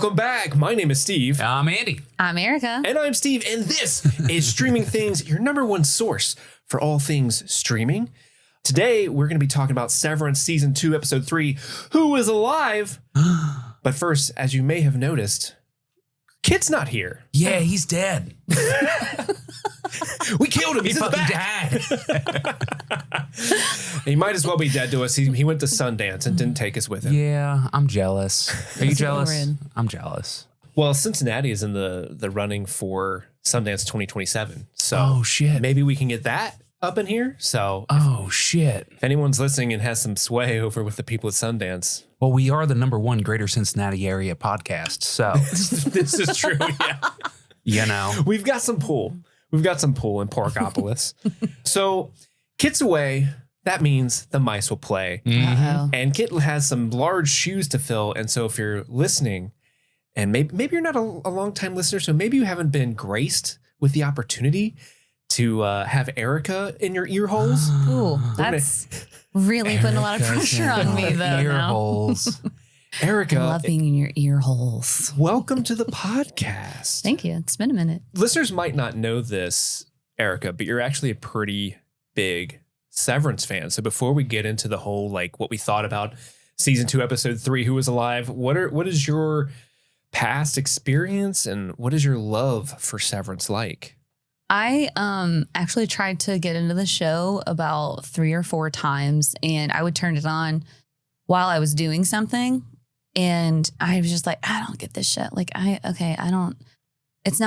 Welcome back. My name is Steve. I'm Andy. I'm Erica. And I'm Steve. And this is Streaming Things, your number one source for all things streaming. Today, we're going to be talking about Severance Season 2, Episode 3, Who is Alive? But first, as you may have noticed, Kit's not here. Yeah, he's dead. We killed him. He He's fucking back. died. He might as well be dead to us. He went to Sundance and didn't take us with him. Yeah, I'm jealous. Are you jealous? horrid. I'm jealous. Well, Cincinnati is in the running for Sundance 2027. So Oh, shit. maybe we can get that up in here. So Oh, shit. if anyone's listening and has some sway over with the people at Sundance, Well, we are the number one Greater Cincinnati area podcast, so, this is true. Yeah. you know. We've got some pull. We've got some pull in Porkopolis. So Kit's away. That means the mice will play. Uh-oh. And Kit has some large shoes to fill. And so if you're listening, and maybe you're not a long-time listener, so maybe you haven't been graced with the opportunity to have Erica in your ear holes. Ooh, that's really putting a lot of pressure on me, though. Ear Now. holes. Erica, I love being in your ear holes. welcome to the podcast. Thank you. It's been a minute. Listeners might not know this, Erica, but you're actually a pretty big Severance fan. So before we get into the whole, like, what we thought about Season 2, Episode 3, Who is Alive, what is your past experience and what is your love for Severance like? I actually tried to get into the show about 3 or 4 times, and I would turn it on while I was doing something. And I was just like, I don't get this shit. Like, it's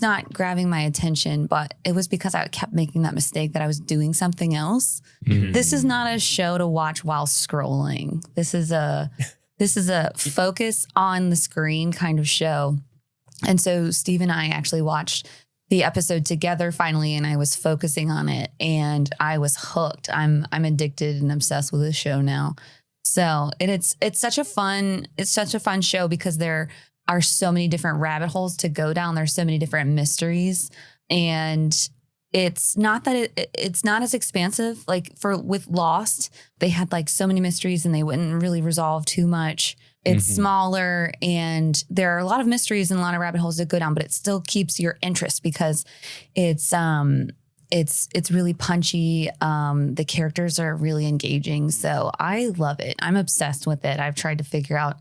not grabbing my attention, but it was because I kept making that mistake that I was doing something else. Mm. This is not a show to watch while scrolling. This is a focus on the screen kind of show. And so Steve and I actually watched the episode together finally, and I was focusing on it and I was hooked. I'm addicted and obsessed with this show now. So it's such a fun show because there are so many different rabbit holes to go down. There's so many different mysteries, and it's not that it's not as expansive. Like with Lost, they had like so many mysteries and they wouldn't really resolve too much. It's smaller and there are a lot of mysteries and a lot of rabbit holes to go down, but it still keeps your interest because it's really punchy. The characters are really engaging. So I love it. I'm obsessed with it. I've tried to figure out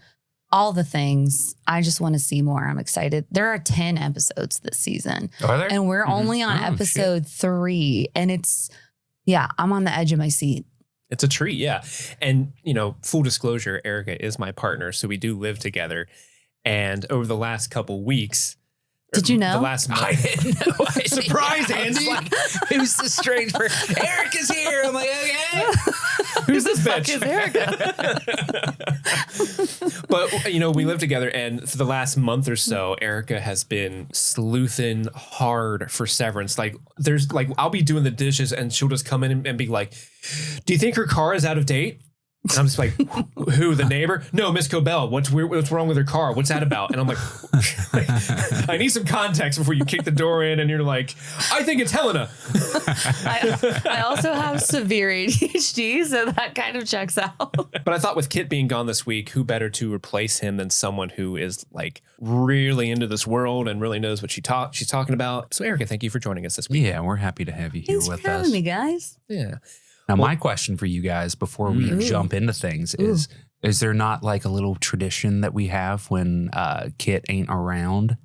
all the things. I just want to see more. I'm excited. There are 10 episodes this season. Are there? And we're only on episode 3. And I'm on the edge of my seat. It's a treat, yeah. And, full disclosure, Erica is my partner, so we do live together. And over the last couple weeks, Did you know? The last month. I didn't know. Surprise, Andy. Who's the strange person? Erica's here. I'm like, okay. Who's this bitch? Is Erica? But, we live together, and for the last month or so, Erica has been sleuthing hard for Severance. Like, I'll be doing the dishes, and she'll just come in and be like, do you think her car is out of date? And I'm just like, who, the neighbor? No, Miss Cobell. What's wrong with her car? What's that about? And I'm like, I need some context before you kick the door in and you're like, I think it's Helena. I also have severe ADHD, so that kind of checks out. But I thought with Kit being gone this week, who better to replace him than someone who is like really into this world and really knows what she's talking about. So Erica, thank you for joining us this week. Yeah, we're happy to have you here Thanks with for us. having me, guys. Yeah. Now, my question for you guys before we jump into things is there not like a little tradition that we have when Kit ain't around?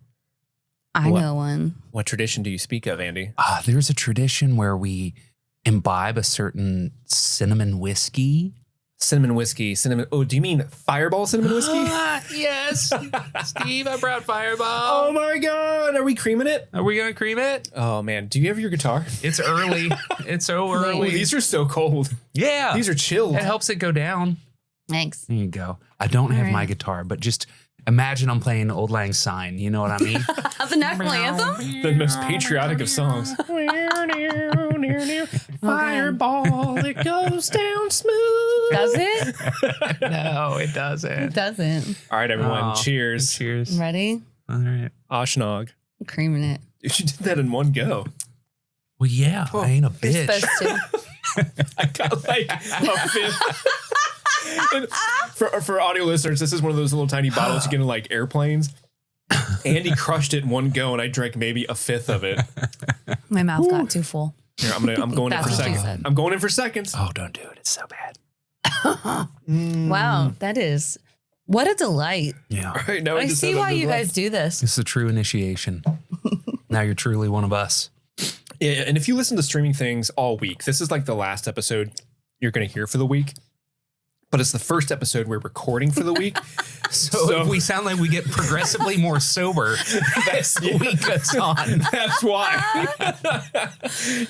I know one. What tradition do you speak of, Andy? There's a tradition where we imbibe a certain cinnamon whiskey. Cinnamon whiskey. Oh, do you mean Fireball cinnamon whiskey? Yes. Steve, I brought Fireball. Oh my God. Are we creaming it? Are we going to cream it? Oh man. Do you have your guitar? It's early. It's so early. Oh, these are so cold. Yeah. These are chilled. It helps it go down. Thanks. There you go. I don't have my guitar, but just imagine I'm playing Old Lang Syne. You know what I mean? The national anthem? The most patriotic of songs. Fireball, it goes down smooth. Does it? No, it doesn't. It doesn't. All right, everyone. Cheers. Cheers. Ready? All right. Oshnog. I'm creaming it. You did that in one go. Well, yeah, I ain't a You're bitch. supposed to. I got like a fifth. For audio listeners, this is one of those little tiny bottles you get in like airplanes. Andy crushed it in one go, and I drank maybe a fifth of it. My mouth got too full. Here, I'm going in for That's what she seconds. said. I'm going in for seconds. Oh, don't do it. It's so bad. Wow, that is what a delight. Yeah. All right, now I see why you guys do this. This is a true initiation. Now you're truly one of us. Yeah, and if you listen to streaming things all week, this is like the last episode you're going to hear for the week. But it's the first episode we're recording for the week. So if we sound like we get progressively more sober as the week goes on. That's why.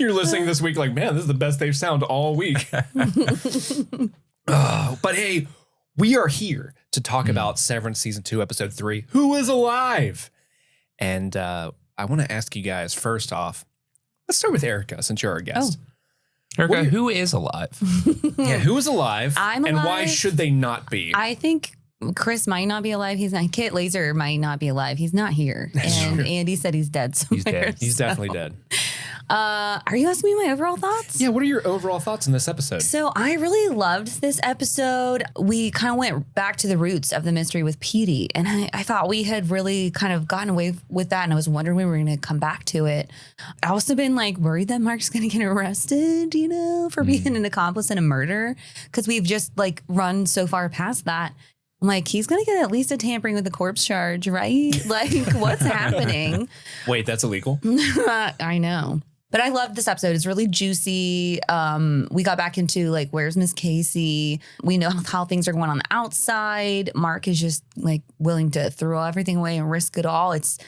You're listening this week like, man, this is the best they sound all week. But hey, we are here to talk about Severance Season 2, Episode 3, Who is Alive? And I want to ask you guys, first off, let's start with Erica, since you're our guest. Erica, who is alive? Yeah, who is alive? I'm and why alive. should they not be? I think Chris might not be alive. He's not. Kit Laser might not be alive. He's not here. And true. Andy said he's dead somewhere. He's dead. He's definitely dead. Are you asking me my overall thoughts? Yeah, what are your overall thoughts on this episode? So I really loved this episode. We kind of went back to the roots of the mystery with Petey. And I thought we had really kind of gotten away with that. And I was wondering when we were going to come back to it. I also been like worried that Mark's going to get arrested, you know, for being an accomplice in a murder. Because we've just like run so far past that. I'm like, he's going to get at least a tampering with the corpse charge, right? Like, what's happening? Wait, that's illegal? I know. But I loved this episode. It's really juicy. We got back into like, where's Miss Casey? We know how things are going on the outside. Mark is just like willing to throw everything away and risk it all. It's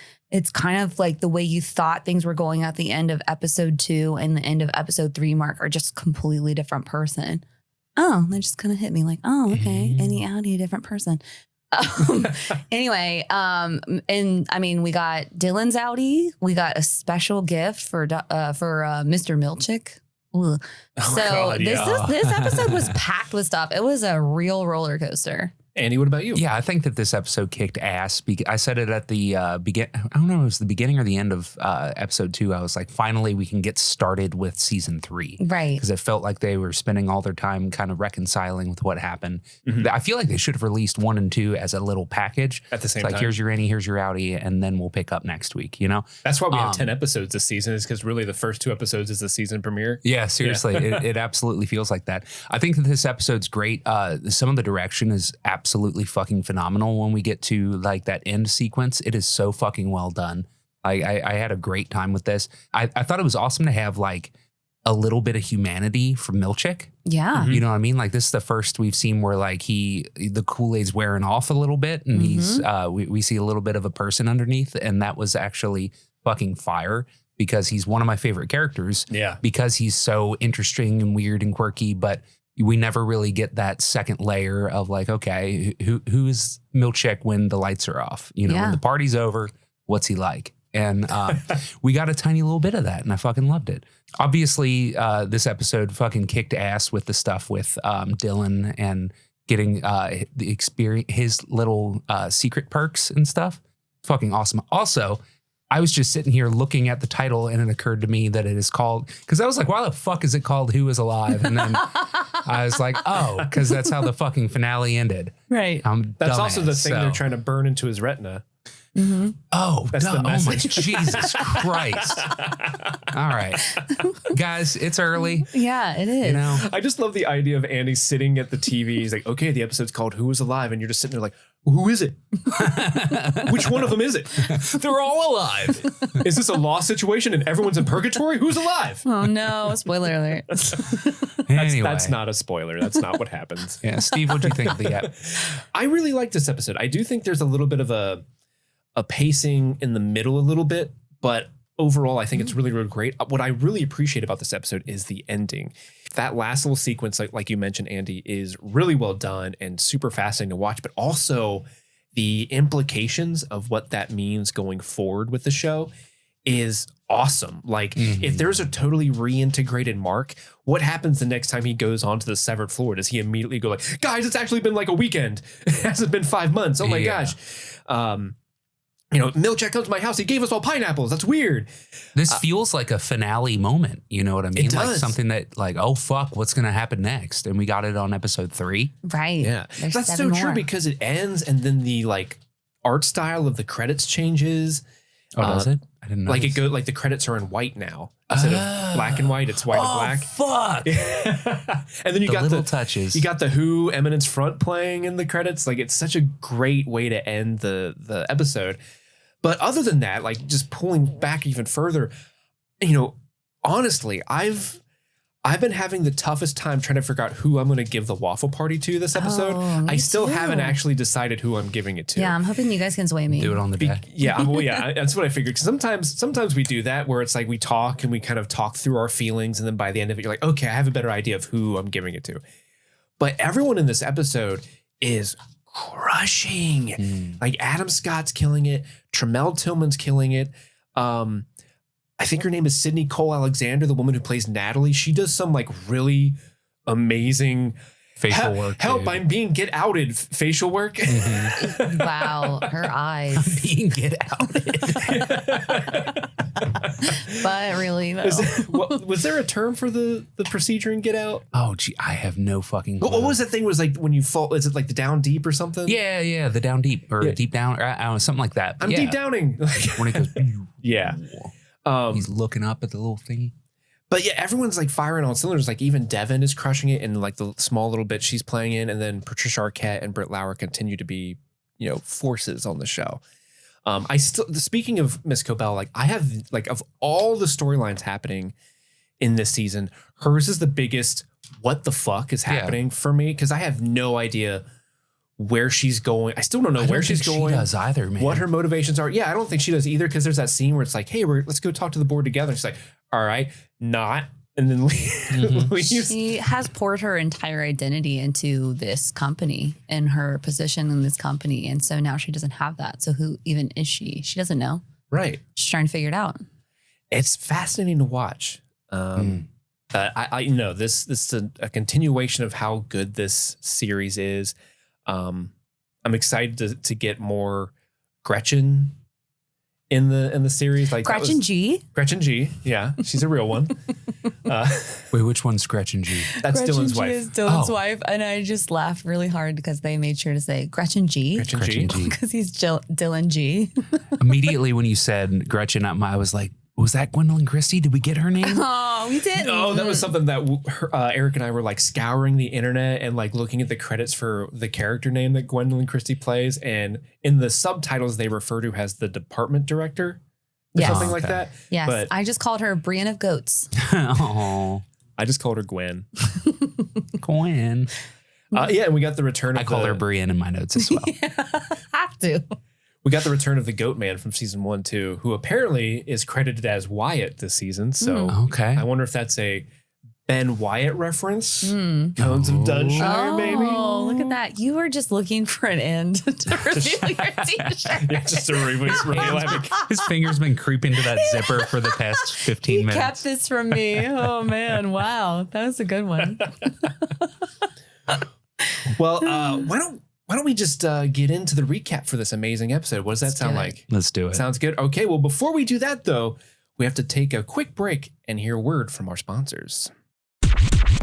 kind of like the way you thought things were going at the end of episode 2 and the end of episode 3. Mark are just completely different person. Oh, that just kind of hit me like, oh, okay. Any Outie, a different person. Anyway, and I mean, we got Dylan's Outie. We got a special gift for Mr. Milchick. Ugh. So God, yeah. this episode was packed with stuff. It was a real roller coaster. Andy, what about you? Yeah, I think that this episode kicked ass. I said it at the begin. I don't know, it was the beginning or the end of episode 2. I was like, finally, we can get started with season 3. Right. Because it felt like they were spending all their time kind of reconciling with what happened. Mhm. I feel like they should have released 1 and 2 as a little package. At the same It's like, time. here's your Annie, here's your Outie, and then we'll pick up next week, you know? That's why we have 10 episodes this season, is because really the first 2 episodes is the season premiere. Yeah, seriously. It absolutely feels like that. I think that this episode's great. Some of the direction is absolutely fucking phenomenal when we get to like that end sequence. It is so fucking well done. I had a great time with this. I thought it was awesome to have like a little bit of humanity from Milchick. Yeah. You know what I mean? Like this is the first we've seen where like the Kool-Aid's wearing off a little bit and he's we see a little bit of a person underneath, and that was actually fucking fire because he's one of my favorite characters. Yeah. Because he's so interesting and weird and quirky, but we never really get that second layer of like, okay, who is Milchick when the lights are off? You know, when the party's over, what's he like? And we got a tiny little bit of that, and I fucking loved it. Obviously, this episode fucking kicked ass with the stuff with Dylan and getting the experience, his little secret perks and stuff. Fucking awesome. Also, I was just sitting here looking at the title, and it occurred to me that it is called, because I was like, why the fuck is it called Who is Alive? And then I was like, oh, because that's how the fucking finale ended. Right. That's also the thing they're trying to burn into his retina. Mm-hmm. Oh, That's the oh my message. Jesus Christ. All right. Guys, it's early. Yeah, it is. You know, I just love the idea of Andy sitting at the TV. He's like, okay, the episode's called Who is Alive? And you're just sitting there like, who is it? Which one of them is it? they're all alive. Is this a law situation and everyone's in purgatory? Who's alive? Oh no, spoiler alert. Anyway. That's not a spoiler. That's not what happens. Yeah, Steve, what'd you think of the app? I really like this episode. I do think there's a little bit of a pacing in the middle a little bit, but overall, I think it's really, really great. What I really appreciate about this episode is the ending. That last little sequence, like you mentioned, Andy, is really well done and super fascinating to watch, but also the implications of what that means going forward with the show is awesome. Like if there's a totally reintegrated Mark, what happens the next time he goes onto the severed floor? Does he immediately go like, guys, it's actually been like a weekend. It hasn't been 5 months. Oh my gosh. Milchek comes to my house. He gave us all pineapples. That's weird. This feels like a finale moment. You know what I mean? It does. Like something that like, oh, fuck, what's going to happen next? And we got it on episode 3. Right. Yeah. There's That's so 7 more. true because it ends and then the like art style of the credits changes. Oh, does it? I didn't know. Like it goes like the credits are in white now. Instead of black and white, it's white and black. Fuck. And then you The got little the touches. You got the Who Eminence Front playing in the credits. Like it's such a great way to end the episode. But other than that, like just pulling back even further, honestly, I've been having the toughest time trying to figure out who I'm going to give the waffle party to this episode. Oh, I still too. haven't actually decided who I'm giving it to. Yeah, I'm hoping you guys can sway me. Do it on the day. Yeah, that's what I figured. 'Cause sometimes we do that where it's like we talk and we kind of talk through our feelings, and then by the end of it, you're like, okay, I have a better idea of who I'm giving it to. But everyone in this episode is crushing. Like Adam Scott's killing it. Tremel Tillman's killing it. I think her name is Sydney Cole Alexander, the woman who plays Natalie. She does some like really amazing Facial work. Help! dude. I'm being get outed. Facial work. Wow, her eyes. Being get outed. But really, though. Was there a term for the procedure in Get Out? Oh, gee, I have no fucking clue. What was that thing? Was like when you fall? Is it like the down deep or something? Yeah, the down deep or Yeah. deep down, or I don't know, something like that. I'm Yeah. deep downing. When it goes, Yeah. he's looking up at the little thingy. But yeah, everyone's like firing on cylinders. Like even Devin is crushing it in like the small little bit she's playing in, and then Patricia Arquette and Britt Lauer continue to be, forces on the show. Speaking of Miss Cobell, like I have like of all the storylines happening in this season, hers is the biggest. What the fuck is happening for me? Because I have no idea where she's going. I still don't know where she's going. She does either, man. What her motivations are. Yeah, I don't think she does either. Because there's that scene where it's like, hey, let's go talk to the board together. She's like, all right, not. And then leaves. She has poured her entire identity into this company and her position in this company. And so now she doesn't have that. So who even is she? She doesn't know. Right. She's trying to figure it out. It's fascinating to watch. I know this is a continuation of how good this series is. I'm excited to get more Gretchen in the series. Like Gretchen G. Gretchen G. Yeah, she's a real one. Wait, which one's Gretchen G? That's Gretchen Dylan's G wife. is Dylan's Oh. wife. And I just laughed really hard because they made sure to say Gretchen G. Gretchen Gretchen G. G. Because he's Dylan G. Immediately when you said Gretchen, I was like, was that Gwendolyn Christie? Did we get her name? Oh, we did. Oh, that was something that Eric and I were like scouring the internet and like looking at the credits for the character name that Gwendolyn Christie plays. And in the subtitles, they refer to as the department director or Yes. something like Okay. that. Yes. But I just called her Brienne of Goats. Oh, I just called her Gwen. Gwen. Yeah, and we got the return of I call her Brienne in my notes as well. Have to. We got the return of the Goat Man from season 1 too, who apparently is credited as Wyatt this season. So Okay. I wonder if that's a Ben Wyatt reference. Cones of Dunshire, baby. Oh, look at that. You were just looking for an end to reveal your t-shirt. Yeah, just a reveal. His finger's been creeping to that zipper for the past 15 He minutes. kept this from me. Oh, man. Wow. That was a good one. Well, why don't we just get into the recap for this amazing episode? What does that Let's sound do it. like? Let's do it. Sounds good. Okay, well, before we do that, though, we have to take a quick break and hear a word from our sponsors.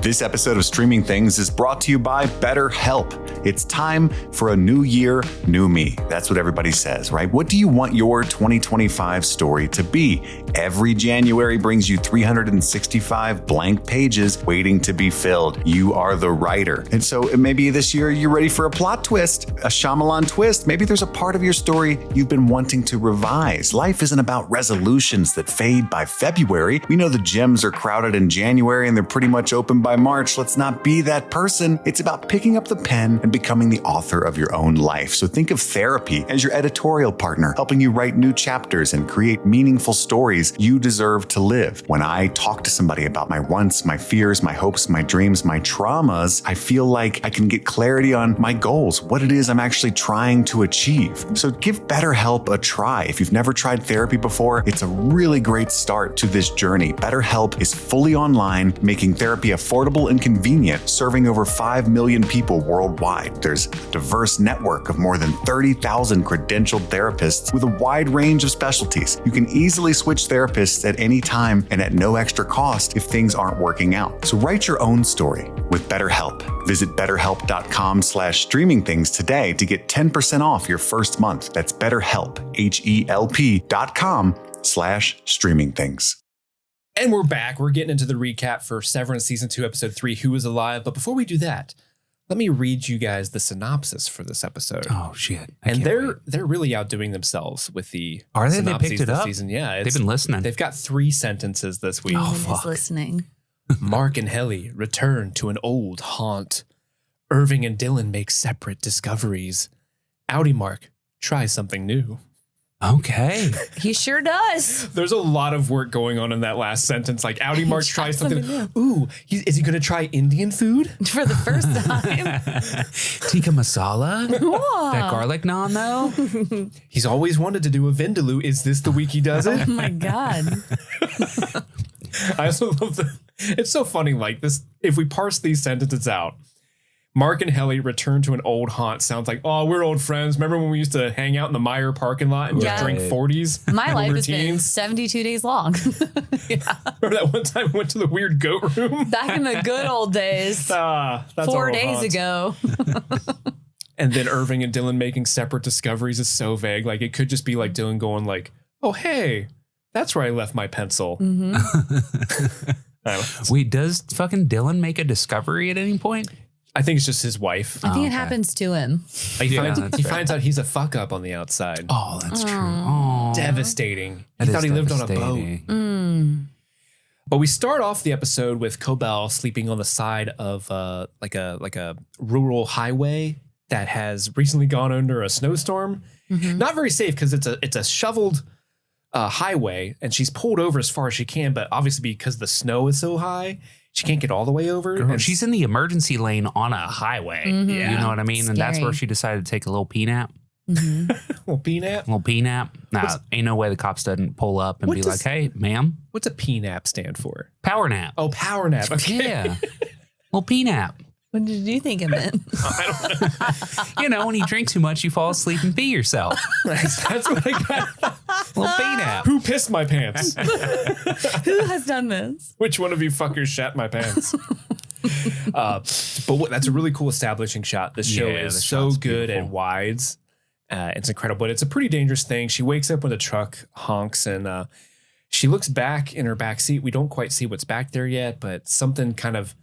This episode of Streaming Things is brought to you by BetterHelp. It's time for a new year, new me. That's what everybody says, right? What do you want your 2025 story to be? Every January brings you 365 blank pages waiting to be filled. You are the writer. And so maybe this year you're ready for a plot twist, a Shyamalan twist. Maybe there's a part of your story you've been wanting to revise. Life isn't about resolutions that fade by February. We know the gyms are crowded in January and they're pretty much open by March. Let's not be that person. It's about picking up the pen and becoming the author of your own life. So think of therapy as your editorial partner, helping you write new chapters and create meaningful stories you deserve to live. When I talk to somebody about my wants, my fears, my hopes, my dreams, my traumas, I feel like I can get clarity on my goals, what it is I'm actually trying to achieve. So give BetterHelp a try. If you've never tried therapy before, it's a really great start to this journey. BetterHelp is fully online, making therapy affordable affordable and convenient, serving over 5 million people worldwide. There's a diverse network of more than 30,000 credentialed therapists with a wide range of specialties. You can easily switch therapists at any time and at no extra cost if things aren't working out. So write your own story with BetterHelp. Visit BetterHelp.com/streamingthings today to get 10% off your first month. That's BetterHelp, HELP.com/streamingthings. And we're back. We're getting into the recap for Severance Season 2, Episode 3, Who is Alive? But before we do that, let me read you guys the synopsis for this episode. Oh, shit. And they're really outdoing themselves with the Are they? They synopses picked it this up? season. Yeah. They've been listening. They've got 3 sentences this week. No one is listening. Mark and Helly return to an old haunt. Irving and Dylan make separate discoveries. Outie Mark tries something new. Okay. He sure does. There's a lot of work going on in that last sentence. Like Outie Mark tries something. Ooh, is he going to try Indian food? For the first time. Tikka masala? Whoa. That garlic naan, though? He's always wanted to do a vindaloo. Is this the week he does it? Oh my God. I also love it's so funny. Like this, if we parse these sentences out, Mark and Helly return to an old haunt. Sounds like, oh, we're old friends. Remember when we used to hang out in the Meyer parking lot and just drink 40s? My life has been teens? 72 days long. Yeah. Remember that one time we went to the weird goat room? Back in the good old days. That's 4 days ago. And then Irving and Dylan making separate discoveries is so vague. Like it could just be like Dylan going like, oh, hey, that's where I left my pencil. Wait, does fucking Dylan make a discovery at any point? I think it's just his wife. I think it happens to him. He finds out he's a fuck up on the outside. Oh, that's true. Oh. Devastating. That He thought he is lived on a boat. devastating. But we start off the episode with Cobell sleeping on the side of like a rural highway that has recently gone under a snowstorm. Not very safe because it's a shoveled highway, and she's pulled over as far as she can. But obviously, because the snow is so high, she can't get all the way over. Girl, and she's in the emergency lane on a highway. Yeah. You know what I mean? And that's Scary. where she decided to take a little pee nap. Little PNAP. Little pee nap. Nah, ain't no way the cops doesn't pull up and What be does- like, hey, ma'am, What's a PNAP stand for? power nap. Oh, power nap. Okay. Yeah. Little pee nap. What did you think it meant? You know, when you drink too much, you fall asleep and pee yourself. That's what I got. Little pee nap. Who pissed my pants? Who has done this? Which one of you fuckers shat my pants? That's a really cool establishing shot. This show Yeah, is the so shot's good beautiful. at wides. It's incredible, but it's a pretty dangerous thing. She wakes up when the truck honks and she looks back in her back seat. We don't quite see what's back there yet, but something kind of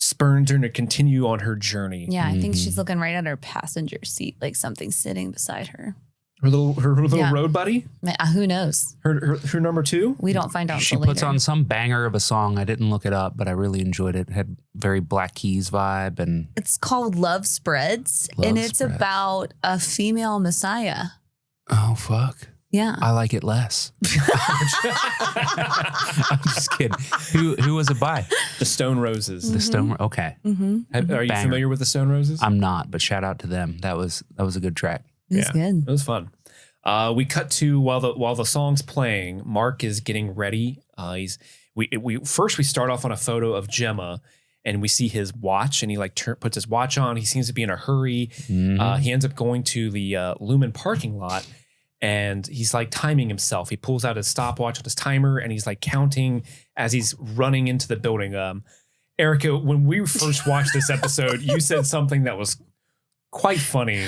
spurns her to continue on her journey. Yeah, I think she's looking right at her passenger seat, like something sitting beside her. Her little Yeah. road buddy, Who knows? her number 2. We don't find out She until puts later. on some banger of a song. I didn't look it up, but I really enjoyed it. It had very Black Keys vibe. And It's called Love Spreads, Love and it's Spreads. about a female messiah. oh, fuck. Yeah. I like it less. I'm just kidding. Who was it by? The Stone Roses. The Stone. Okay. Are you Banger. familiar with the Stone Roses? I'm not, but shout out to them. That was a good track. It's good. It was fun. We cut to while the song's playing, Mark is getting ready. We start off on a photo of Gemma, and we see his watch, and he puts his watch on. He seems to be in a hurry. He ends up going to the Lumon parking lot, and he's like timing himself. He pulls out his stopwatch on his timer, and he's like counting as he's running into the building. Erica, when we first watched this episode, you said something that was quite funny.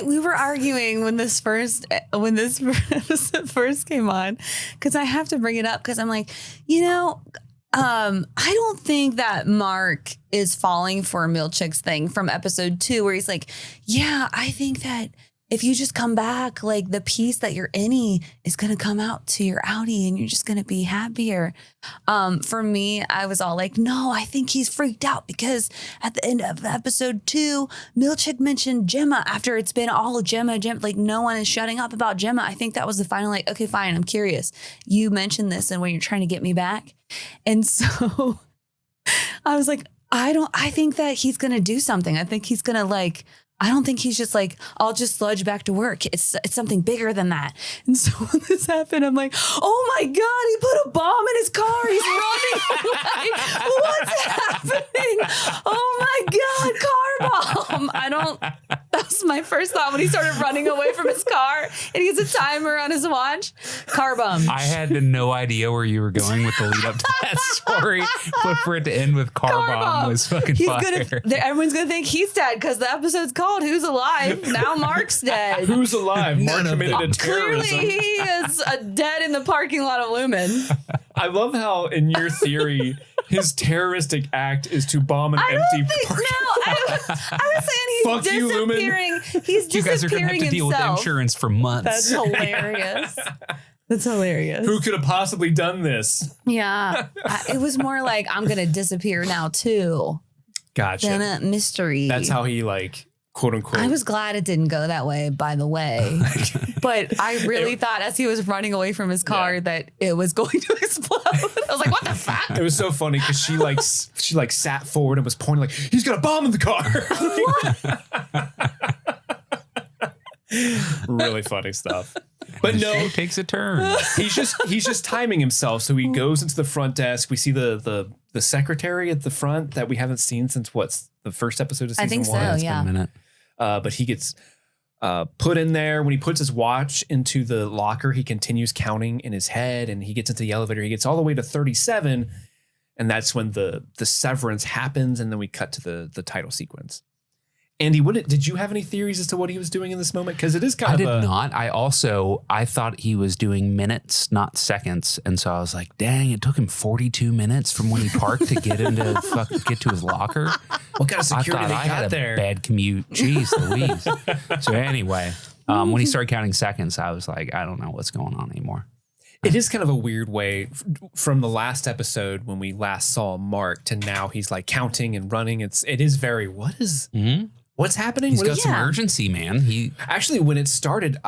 We were arguing when this episode first came on, because I have to bring it up because I'm like, I don't think that Mark is falling for Milchick's thing from episode 2, where he's like, yeah, I think that if you just come back, like the piece that your innie is going to come out to your outie and you're just going to be happier. For me, I was all like, no, I think he's freaked out because at the end of episode 2, Milchick mentioned Gemma after it's been all Gemma, like no one is shutting up about Gemma. I think that was the final, like, okay, fine. I'm curious. You mentioned this and when you're trying to get me back. And so I was like, I think that he's going to do something. I think he's going to like I don't think he's just like, I'll just sludge back to work. It's something bigger than that. And so when this happened, I'm like, oh my God, he put a bomb in his car. He's running away. What's happening? Oh my God, car bomb. That was my first thought when he started running away from his car and he has a timer on his watch. Car bomb. I had no idea where you were going with the lead up to that story, but for it to end with car bomb was fucking fire. Everyone's going to think he's dead because the episode's called Who's Alive? Now Mark's dead. Who's alive? Mark committed a terrorism. Clearly he is dead in the parking lot of Lumon. I love how in your theory, his terroristic act is to bomb an empty parking lot. I was saying he's disappearing. He's you guys are going to have to deal with insurance for months. That's hilarious. That's hilarious. Who could have possibly done this? Yeah. It was more like, I'm going to disappear now too. Gotcha. Than a mystery. That's how he like, quote unquote. I was glad it didn't go that way, by the way. But I really thought as he was running away from his car that it was going to explode. I was like, what the fuck? It was so funny because she sat forward and was pointing like, he's got a bomb in the car. Really funny stuff. But the no, show takes a turn. He's just timing himself. So he goes into the front desk. We see the secretary at the front that we haven't seen since the first episode of season 1. I think so, It's yeah. been a minute. But he gets put in there. When he puts his watch into the locker, he continues counting in his head, and he gets into the elevator. He gets all the way to 37, and that's when the severance happens, and then we cut to the title sequence. Andy, did you have any theories as to what he was doing in this moment? Because it is kind of I did not. I thought he was doing minutes, not seconds. And so I was like, dang, it took him 42 minutes from when he parked to get get to his locker. What kind of security they got there? Bad commute. Jeez Louise. So anyway, when he started counting seconds, I was like, I don't know what's going on anymore. It is kind of a weird way from the last episode when we last saw Mark to now he's like counting and running. It is very, what's happening? He's got some urgency, man. Actually, when it started,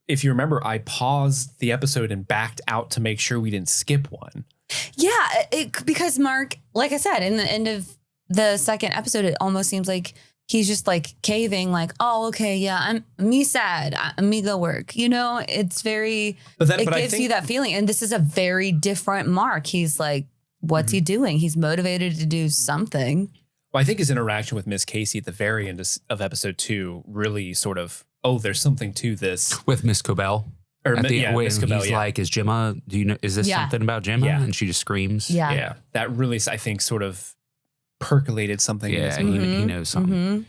if you remember, I paused the episode and backed out to make sure we didn't skip one. Yeah, because Mark, like I said, in the end of the second episode, it almost seems like he's just like caving, like, oh, okay, yeah, me sad, me go work. You know, it's very, it gives you that feeling. And this is a very different Mark. He's like, what's he doing? He's motivated to do something. Well, I think his interaction with Miss Casey at the very end of episode 2 really sort of, there's something to this. With Miss Cobell. Or Miss Cobell, he's like, is Gemma, do you know, is this something about Gemma? Yeah. And she just screams. Yeah. That really, I think, sort of percolated something. Yeah, he knows something.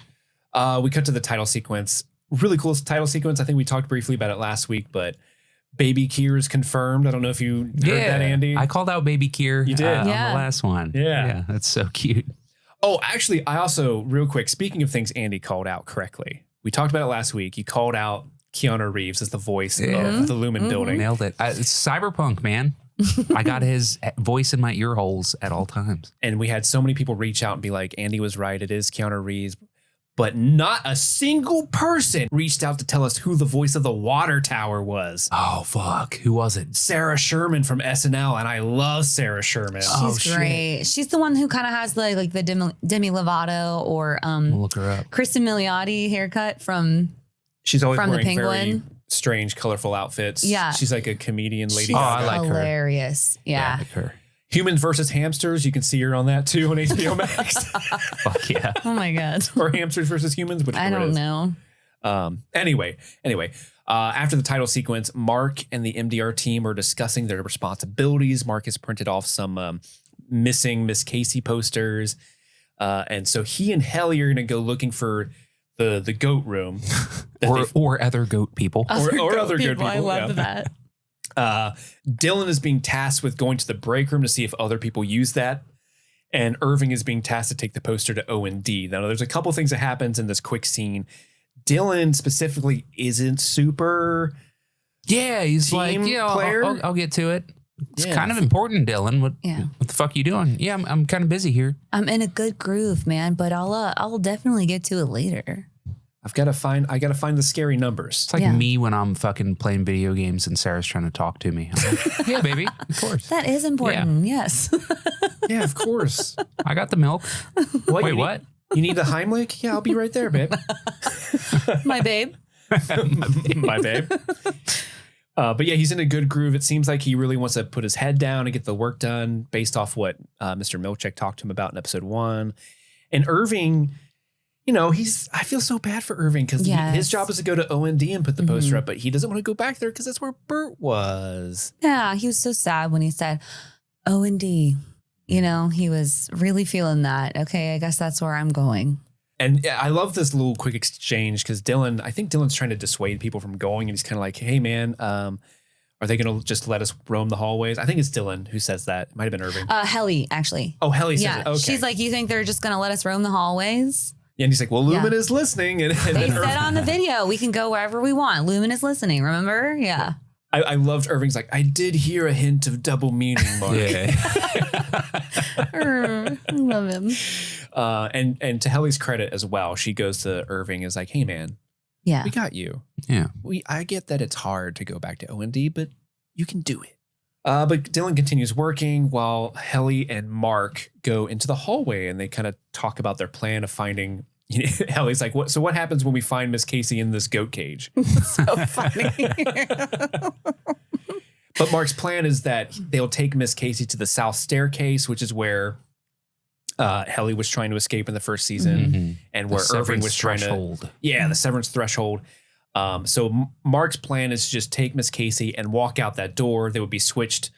We cut to the title sequence. Really cool title sequence. I think we talked briefly about it last week, but baby Kier is confirmed. I don't know if you heard that, Andy. I called out baby Kier. You did? On the last one. Yeah. That's so cute. Oh, actually, I also, real quick, speaking of things Andy called out correctly, we talked about it last week. You called out Keanu Reeves as the voice of the Lumon building. Nailed it. It's cyberpunk, man. I got his voice in my ear holes at all times. And we had so many people reach out and be like, Andy was right. It is Keanu Reeves. But not a single person reached out to tell us who the voice of the water tower was. Oh, fuck. Who was it? Sarah Sherman from SNL. And I love Sarah Sherman. She's great. Shit. She's the one who kind of has the Demi Lovato or we'll look her up. Kristen Milioti haircut from She's always from wearing the Penguin. Very strange, colorful outfits. Yeah. She's like a comedian lady. She's I like her. Hilarious. Yeah. I like her. Humans versus Hamsters. You can see her on that too on HBO Max. Fuck yeah. Oh my God. Or Hamsters versus Humans. I don't know. Anyway, after the title sequence, Mark and the MDR team are discussing their responsibilities. Mark has printed off some missing Miss Casey posters. And so he and Helly are going to go looking for the goat room. or other goat people. Or other goat people. I love that. Dylan is being tasked with going to the break room to see if other people use that. And Irving is being tasked to take the poster to O&D. Now, there's a couple things that happens in this quick scene. Dylan specifically isn't super he's like, player. I'll get to it. It's kind of important, Dylan. What the fuck are you doing? Yeah, I'm kind of busy here. I'm in a good groove, man, but I'll definitely get to it later. I got to find the scary numbers. It's like me when I'm fucking playing video games and Sarah's trying to talk to me. I'm like, yeah, baby, of course. That is important. Yes. Yeah, of course. I got the milk. Wait, what? You need the Heimlich? Yeah, I'll be right there, babe. My babe. My babe. But yeah, he's in a good groove. It seems like he really wants to put his head down and get the work done based off what Mr. Milchick talked to him about in episode 1. And Irving, I feel so bad for Irving because his job is to go to OND and put the poster up, but he doesn't want to go back there because that's where Bert was. Yeah, he was so sad when he said OND. He was really feeling that. Okay, I guess that's where I'm going. And I love this little quick exchange because I think Dylan's trying to dissuade people from going. And he's kind of like, hey, man, are they going to just let us roam the hallways? I think it's Dylan who says that. It might have been Irving. Helly, actually. Oh, Helly says it. Okay. She's like, you think they're just going to let us roam the hallways? Yeah, and he's like, well, Lumon is listening. And they said on the video, we can go wherever we want. Lumon is listening, remember? Yeah. I loved Irving's like, I did hear a hint of double meaning, Mark. Yeah. I love him. And to Helly's credit as well, she goes to Irving is like, hey, man, we got you. Yeah. I get that it's hard to go back to OND, but you can do it. But Dylan continues working while Helly and Mark go into the hallway and they kind of talk about their plan of finding. Helly's like, what happens when we find Miss Casey in this goat cage? So funny. But Mark's plan is that they'll take Miss Casey to the south staircase, which is where Helly was trying to escape in the first season, and where Irving was trying to. Yeah, the severance threshold. So Mark's plan is to just take Miss Casey and walk out that door. They would be switched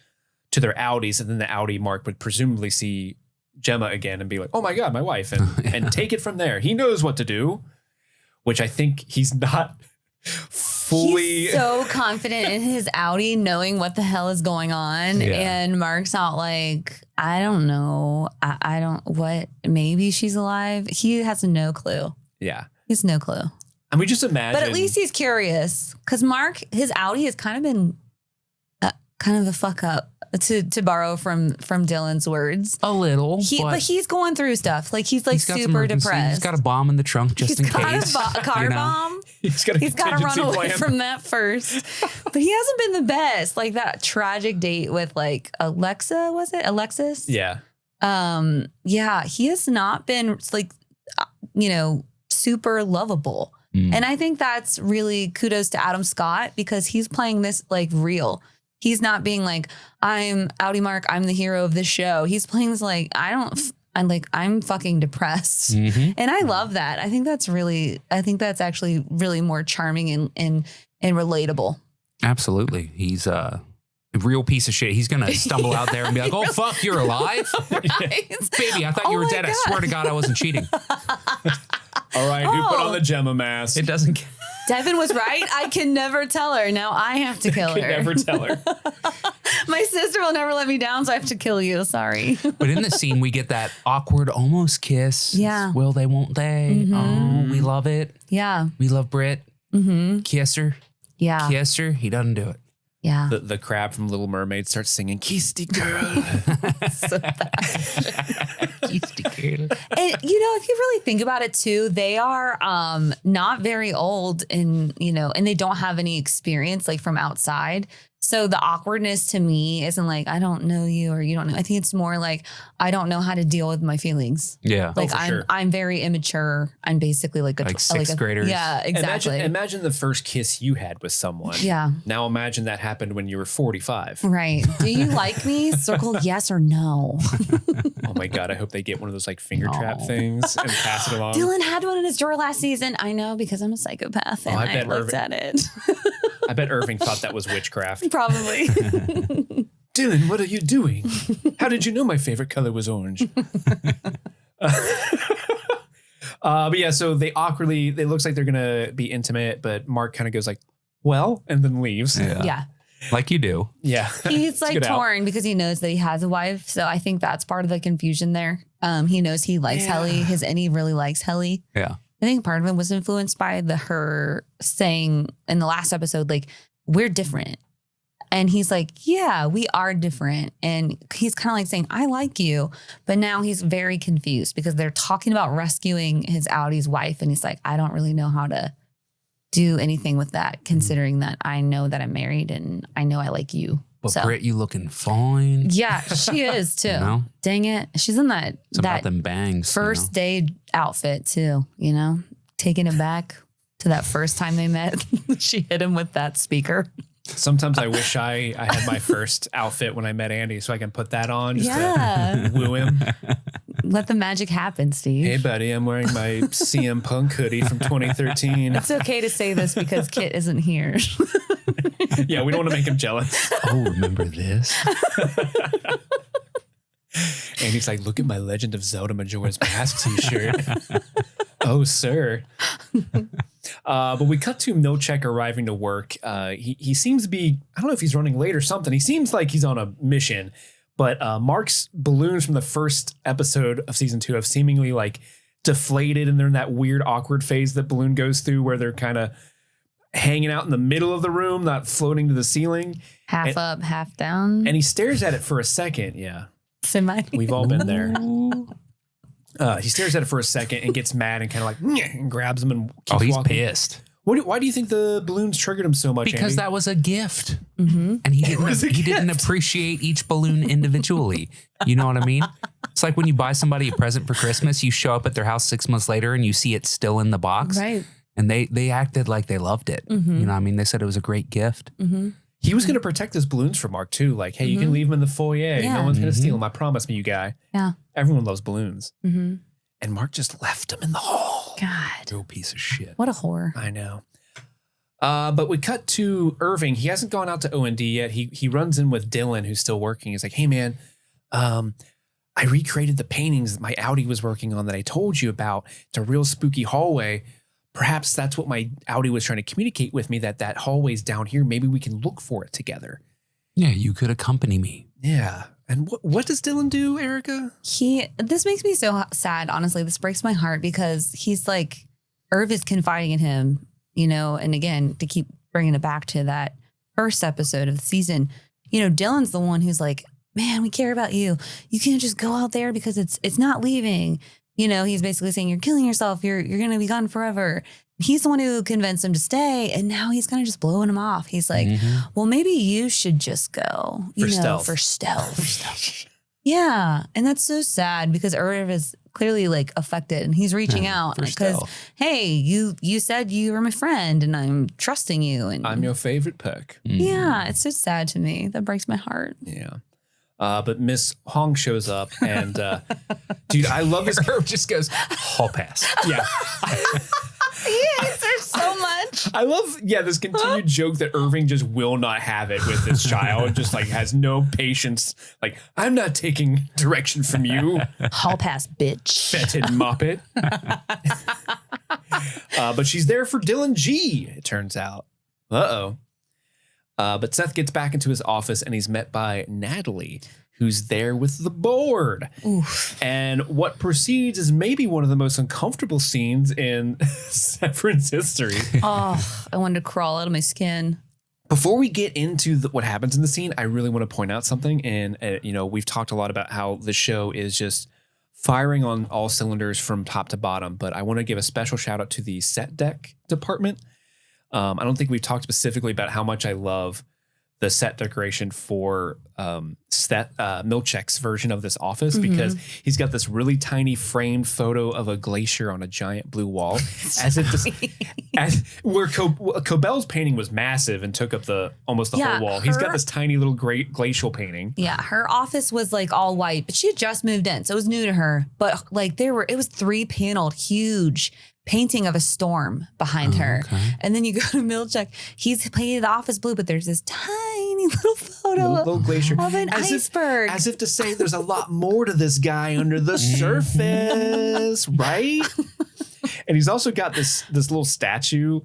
to their Outies, and then the Outie Mark would presumably see Gemma again and be like, oh my God, my wife, and take it from there. He knows what to do, which I think he's not fully. He's so confident in his Outie knowing what the hell is going on. Yeah. And Mark's not like, I don't know. I don't, what, maybe she's alive. He has no clue. Yeah. He has no clue. I mean, just imagine. But at least he's curious because Mark, his Outie has kind of been kind of a fuck up. To borrow from Dylan's words, a little, but he's going through stuff. Like he's super depressed. He's got a bomb in the trunk just in case. He's got a car bomb. He's got to run away from that first. But he hasn't been the best. Like that tragic date with like Alexa, was it Alexis? Yeah. Yeah. He has not been like, super lovable, and I think that's really kudos to Adam Scott because he's playing this like real. He's not being like, I'm Outie Mark, I'm the hero of this show. He's playing this like, I'm fucking depressed. And I love that. I think that's actually really more charming and relatable. Absolutely. He's a real piece of shit. He's going to stumble out there and be like, oh, fuck, you're alive? Right? Baby, I thought you were dead. God. I swear to God, I wasn't cheating. All right, who put on the Gemma mask? It doesn't. Devin was right. I can never tell her. Now I have to kill her. Never tell her. My sister will never let me down, so I have to kill you. Sorry. But in the scene, we get that awkward almost kiss. Yeah. Will they, won't they? Oh, we love it. Yeah. We love Brit. Kiss her. Yeah. Kiss her. He doesn't do it. Yeah. The crab from Little Mermaid starts singing Kiss the girl. So bad. Kiss the girl. And if you really think about it too, they are not very old and they don't have any experience like from outside. So the awkwardness to me isn't like, I don't know you or you don't know. I think it's more like, I don't know how to deal with my feelings. Yeah. Like I'm very immature. I'm basically like a sixth graders. Yeah, exactly. Imagine the first kiss you had with someone. Yeah. Now imagine that happened when you were 45. Right. Do you like me? Circle yes or no. Oh my God. I hope they get one of those like finger trap things and pass it along. Dylan had one in his drawer last season. I know because I'm a psychopath and I looked at it. I bet Irving thought that was witchcraft. Probably. Dylan, what are you doing? How did you know my favorite color was orange? But yeah, so they looks like they're going to be intimate, but Mark kind of goes like, well, and then leaves. Yeah. Like you do. Yeah. He's like torn because he knows that he has a wife. So I think that's part of the confusion there. He knows he likes Helly. And he really likes Helly. Yeah. I think part of it was influenced by her saying in the last episode, like, we're different. And he's like, yeah, we are different. And he's kind of like saying, I like you. But now he's very confused because they're talking about rescuing his Outie's wife. And he's like, I don't really know how to do anything with that, considering that I know that I'm married and I know I like you. But So. Britt, you looking fine. Yeah, she is too. You know? Dang it. She's in that, It's about them bangs. first day outfit too, taking it back to that first time they met. She hit him with that speaker. Sometimes I wish I had my first outfit when I met Andy so I can put that on just Yeah. to woo him. Let the magic happen, Steve. Hey, buddy, I'm wearing my CM Punk hoodie from 2013. It's okay to say this because Kit isn't here. Yeah, we don't want to make him jealous. Oh, remember this? And he's like, look at my Legend of Zelda Majora's Mask t-shirt. Oh, sir. But we cut to Milchek arriving to work. He seems to be, I don't know if he's running late or something. He seems like he's on a mission. But Mark's balloons from the first episode of season 2 have seemingly like deflated, and they're in that weird awkward phase that balloon goes through where they're kind of hanging out in the middle of the room, not floating to the ceiling. Half up, half down. And he stares at it for a second. Yeah. Semi. We've all been there. He stares at it for a second and gets mad and kind of like and grabs him and keeps He's walking. pissed. Why do you think the balloons triggered him so much? Because Andy? that was a gift. Mm-hmm. And he didn't appreciate each balloon individually. You know what I mean? It's like when you buy somebody a present for Christmas, you show up at their house 6 months later and you see it still in the box. Right. And they acted like they loved it. Mm-hmm. You know what I mean? They said it was a great gift. Mm-hmm. He was going to protect his balloons for Mark too. Like, hey, you can leave them in the foyer. Yeah. No one's going to steal them. I promise me, you guy. Yeah. Everyone loves balloons. Mm-hmm. And Mark just left them in the hall. God. Real piece of shit. What a whore. I know. But we cut to Irving. He hasn't gone out to O&D yet. He runs in with Dylan, who's still working. He's like, hey, man, I recreated the paintings that my Outie was working on that I told you about. It's a real spooky hallway. Perhaps that's what my Outie was trying to communicate with me, that hallway's down here. Maybe we can look for it together. Yeah, you could accompany me. Yeah. And what does Dylan do, Erica? This makes me so sad, honestly. This breaks my heart because he's like, Irv is confiding in him, and again, to keep bringing it back to that first episode of the season, Dylan's the one who's like, man, we care about you. You can't just go out there because it's not leaving. He's basically saying you're killing yourself. You're going to be gone forever. He's the one who convinced him to stay. And now he's kind of just blowing him off. He's like, well, maybe you should just go, for stealth. Yeah. And that's so sad because Irv is clearly like affected and he's reaching out because, hey, you said you were my friend and I'm trusting you. And I'm your favorite perk. Yeah. It's so sad to me. That breaks my heart. Yeah. But Miss Hong shows up and dude, I love this. Irv just goes, hall pass. Yeah. He hates her so much. I love, this continued joke that Irving just will not have it with this child. Just like has no patience. Like, I'm not taking direction from you, Hall pass, bitch. fetid muppet. But she's there for Dylan G, it turns out. Uh-oh. But Seth gets back into his office and he's met by Natalie, who's there with the board. Oof. And what proceeds is maybe one of the most uncomfortable scenes in Severance history. Oh, I wanted to crawl out of my skin. Before we get into what happens in the scene, I really want to point out something. And, we've talked a lot about how the show is just firing on all cylinders from top to bottom. But I want to give a special shout out to the set deck department. I don't think we've talked specifically about how much I love the set decoration for Milchek's version of this office because he's got this really tiny framed photo of a glacier on a giant blue wall, where Cobell's painting was massive and took up almost the whole wall. He's got this tiny little glacial painting. Yeah, her office was like all white, but she had just moved in, so it was new to her. But like it was 3-paneled, huge painting of a storm behind her. Okay. And then you go to Milchek, he's painted the office blue, but there's this tiny little photo little glacier of an iceberg. As if to say there's a lot more to this guy under the surface, right? And he's also got this little statue.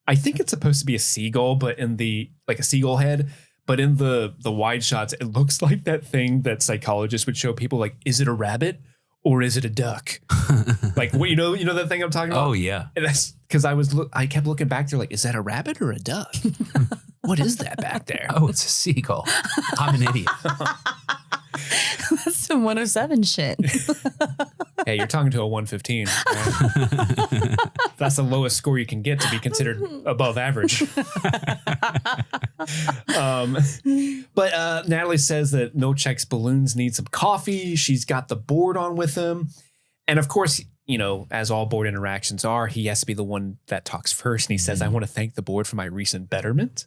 I think it's supposed to be a seagull, but like a seagull head. But in the wide shots, it looks like that thing that psychologists would show people, like, is it a rabbit? Or is it a duck? Like, what, you know that thing I'm talking about? Oh, yeah. And that's because I kept looking back there like, is that a rabbit or a duck? What is that back there? Oh, it's a seagull. I'm an idiot. That's some 107 shit. Hey, Hey, you're talking to a 115. Right? That's the lowest score you can get to be considered above average. But Natalie says that Milchick's balloons need some coffee. She's got the board on with him. And of course, you know, as all board interactions are, he has to be the one that talks first. And he says, I want to thank the board for my recent betterment.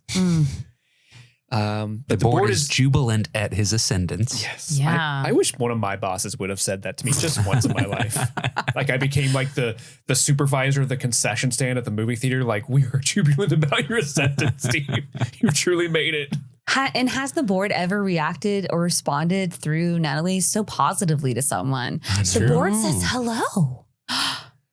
But the board is jubilant at his ascendance. Yes. Yeah. I wish one of my bosses would have said that to me just once in my life. Like I became like the supervisor of the concession stand at the movie theater. Like, we are jubilant about your ascendance, Steve. You truly made it. And has the board ever reacted or responded through Natalie so positively to someone? The board says hello.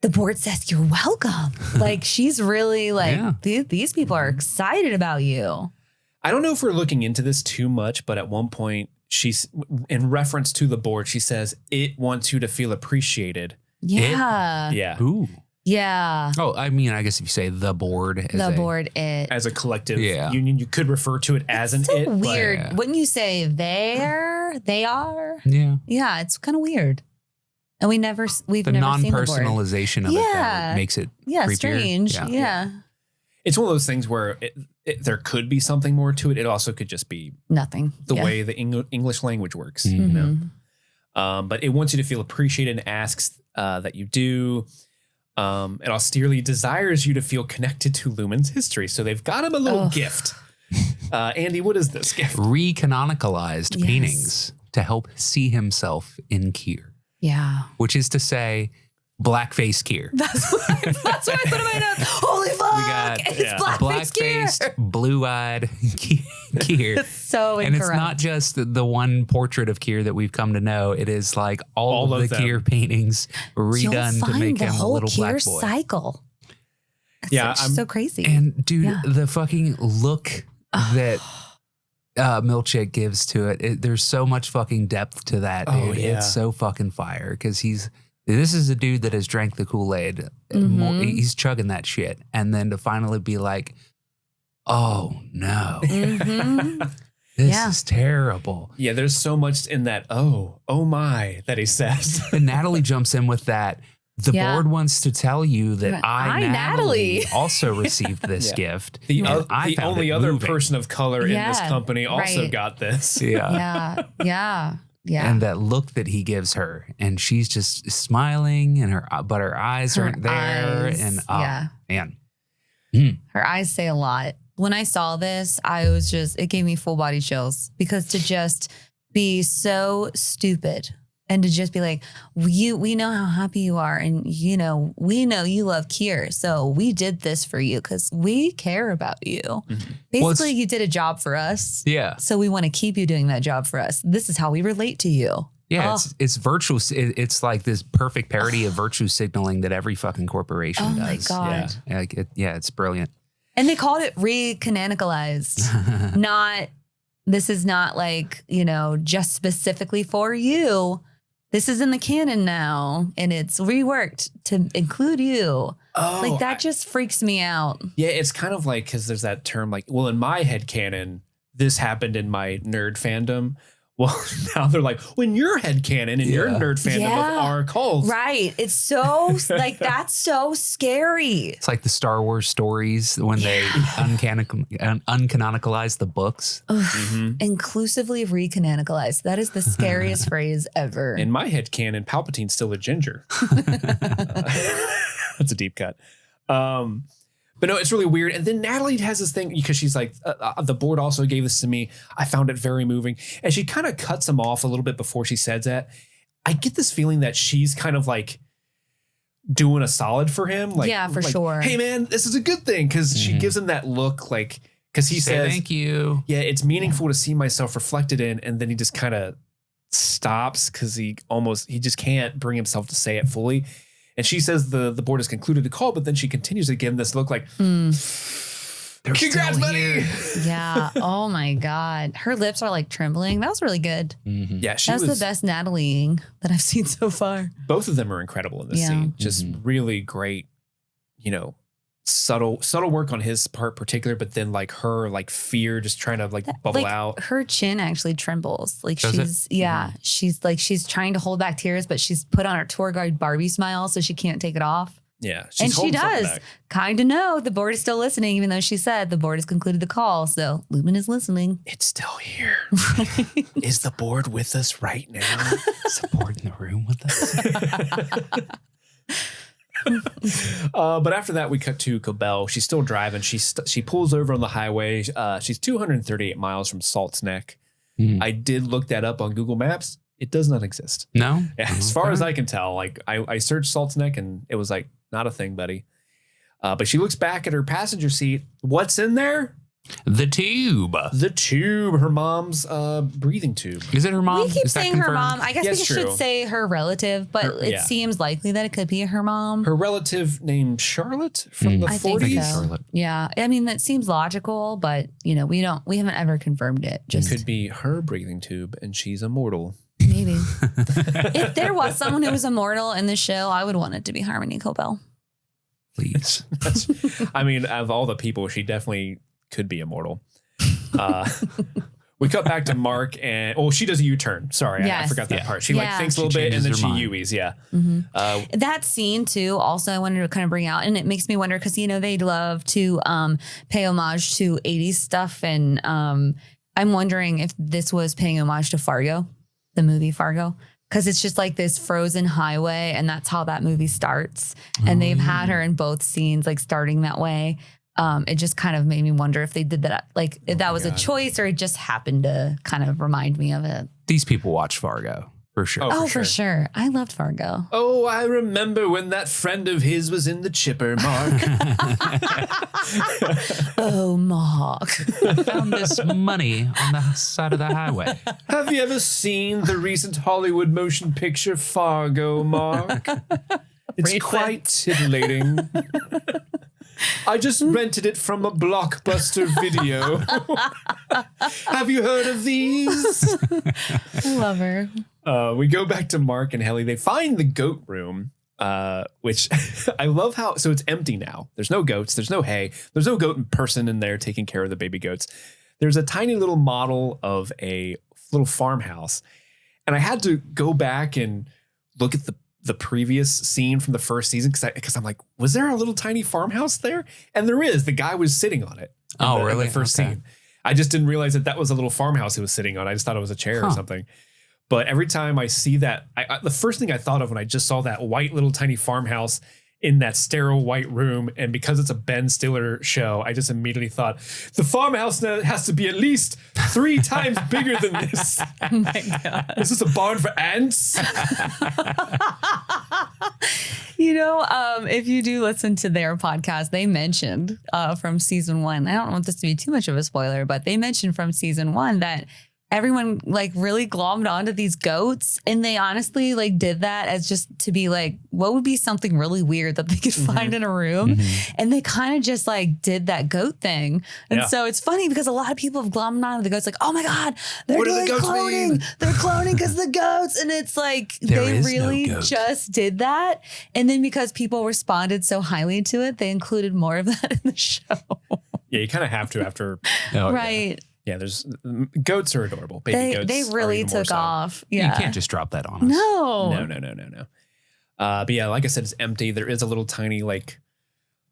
The board says you're welcome. Like, she's really like, these people are excited about you. I don't know if we're looking into this too much, but at one point she's in reference to the board, she says it wants you to feel appreciated. Yeah. Yeah. Ooh. Yeah. Oh, I mean, I guess if you say the board. As a collective union, you could refer to it as it's an so it. Weird. Wouldn't you say they are? Yeah. Yeah. It's kind of weird. And we've never seen the board. Non-personalization of it that makes it creepier. Strange. Yeah. It's one of those things where there could be something more to it. It also could just be nothing. The way the English language works, you know. But it wants you to feel appreciated and asks that you do. It austerely desires you to feel connected to Lumon's history. So they've got him a little gift. Andy, what is this gift? Recanonicalized paintings to help see himself in Kier. Yeah. Which is to say, blackface Kier. That's what I put in my notes. Holy fuck! We got it's blackface Kier. Blue-eyed Kier. It's so incorrect. And it's not just the one portrait of Kier that we've come to know. It is like all of the Kier paintings redone to make him a little black boy. Cycle. It's so crazy. And dude, the fucking look that Milchick gives to it, there's so much fucking depth to that, dude. Oh, yeah. It's so fucking fire because this is a dude that has drank the Kool-Aid. He's chugging that shit. And then to finally be like, oh no, this is terrible. Yeah, there's so much in that, oh my, that he says. And Natalie jumps in with that. The board wants to tell you that I, Natalie, also received this gift. The only other person of color in this company also got this. Yeah. Yeah. And that look that he gives her, and she's just smiling, and but her eyes aren't there. Man. Her eyes say a lot. When I saw this, it gave me full body chills because to just be so stupid and to just be like, we know how happy you are. And, we know you love Kier. So we did this for you because we care about you. Basically, you did a job for us. Yeah. So we want to keep you doing that job for us. This is how we relate to you. Yeah, it's virtue. It's like this perfect parody of virtue signaling that every fucking corporation does. Oh my God. Yeah, it's brilliant. And they called it recanonicalized. This is not like, just specifically for you. This is in the canon now, and it's reworked to include you. Oh, that just freaks me out. Yeah, it's kind of like, because there's that term like, well, in my head canon, this happened in my nerd fandom. Well, now they're like, when your headcanon and your nerd fandom of our cult. Right. It's so, that's so scary. It's like the Star Wars stories when they uncanonicalize the books. Inclusively recanonicalized. That is the scariest phrase ever. In my headcanon, Palpatine's still a ginger. That's a deep cut. But no, it's really weird. And then Natalie has this thing because she's like, the board also gave this to me. I found it very moving. And she kind of cuts him off a little bit before she says that. I get this feeling that she's kind of like doing a solid for him. Like, yeah, for sure. Hey, man, this is a good thing. Because she gives him that look like, because he says, thank you. Yeah, it's meaningful to see myself reflected in. And then he just kind of stops because he just can't bring himself to say it fully. And she says the board has concluded the call, but then she continues to give him this look like, congrats, buddy. Yeah. Oh my God. Her lips are like trembling. That was really good. Yeah. That's the best Natalie that I've seen so far. Both of them are incredible in this scene. Just really great, subtle work on his part particular, but then like her like fear just trying to like bubble out. Her chin actually trembles. Like Does she's trying to hold back tears, but she's put on her tour guide Barbie smile so she can't take it off. Yeah. And she does kind of know the board is still listening, even though she said the board has concluded the call. So Lumon is listening. It's still here. Is the board with us right now? Is the board in the room with us? But after that, we cut to Cobell. She's still driving. She pulls over on the highway. She's 238 miles from Salt's Neck. I did look that up on Google Maps. It does not exist. No? As far as I can tell, like I searched Salt's Neck and it was like, not a thing, buddy. But she looks back at her passenger seat. What's in there? The tube. The tube. Her mom's breathing tube. Is it her mom? We keep Is that saying her confirmed? mom. I guess we should say her relative, but it seems likely that it could be her mom. Her relative named Charlotte from the 40s. Think so. Yeah. I mean, that seems logical, but you know, we haven't ever confirmed it. It could be her breathing tube and she's immortal. Maybe. If there was someone who was immortal in the show, I would want it to be Harmony Cobell. Please. I mean, of all the people, she definitely could be immortal. We cut back to Mark and she does a U-turn. Sorry, I forgot that part. She like thinks a little bit and then she U-ies. Yeah. That scene too. Also, I wanted to kind of bring out, and it makes me wonder because you know they love to pay homage to 80s stuff, and I'm wondering if this was paying homage to Fargo, the movie Fargo. Because it's just like this frozen highway, and that's how that movie starts. And they've had her in both scenes, like starting that way. It just kind of made me wonder if they did that, like if that was a choice or it just happened to kind of remind me of it. These people watch Fargo, for sure. Oh, for sure. I loved Fargo. Oh, I remember when that friend of his was in the chipper, Mark. Oh, Mark. I found this money on the side of the highway. Have you ever seen the recent Hollywood motion picture Fargo, Mark? It's quite tittillating. I just rented it from a Blockbuster video. Have you heard of these? I love her. We go back to Mark and Helly. They find the goat room, which I love how, so it's empty now. There's no goats. There's no hay. There's no goat person in there taking care of the baby goats. There's a tiny little model of a little farmhouse. And I had to go back and look at the previous scene from the first season because I'm like, was there a little tiny farmhouse there? And there is. The guy was sitting on it. In the first scene. I just didn't realize that was a little farmhouse he was sitting on. I just thought it was a chair or something. But every time I see that, the first thing I thought of when I just saw that white little tiny farmhouse in that sterile white room, and because it's a Ben Stiller show, I just immediately thought the farmhouse now has to be at least 3 times bigger than this. Oh my God. Is this a barn for ants? You know, if you do listen to their podcast, they mentioned from season 1, I don't want this to be too much of a spoiler, but they mentioned from season 1 that everyone like really glommed onto these goats, and they honestly like did that as just to be like, what would be something really weird that they could find in a room? And they kind of just like did that goat thing. And so it's funny because a lot of people have glommed onto the goats like, oh my God, they're doing cloning. They're cloning because the goats. And it's like, they really just did that. And then because people responded so highly to it, they included more of that in the show. Yeah, you kind of have to after. Right. Yeah, there's goats are adorable. Baby goats. They really took off. Yeah. You can't just drop that on us. No. But yeah, like I said, it's empty. There is a little tiny like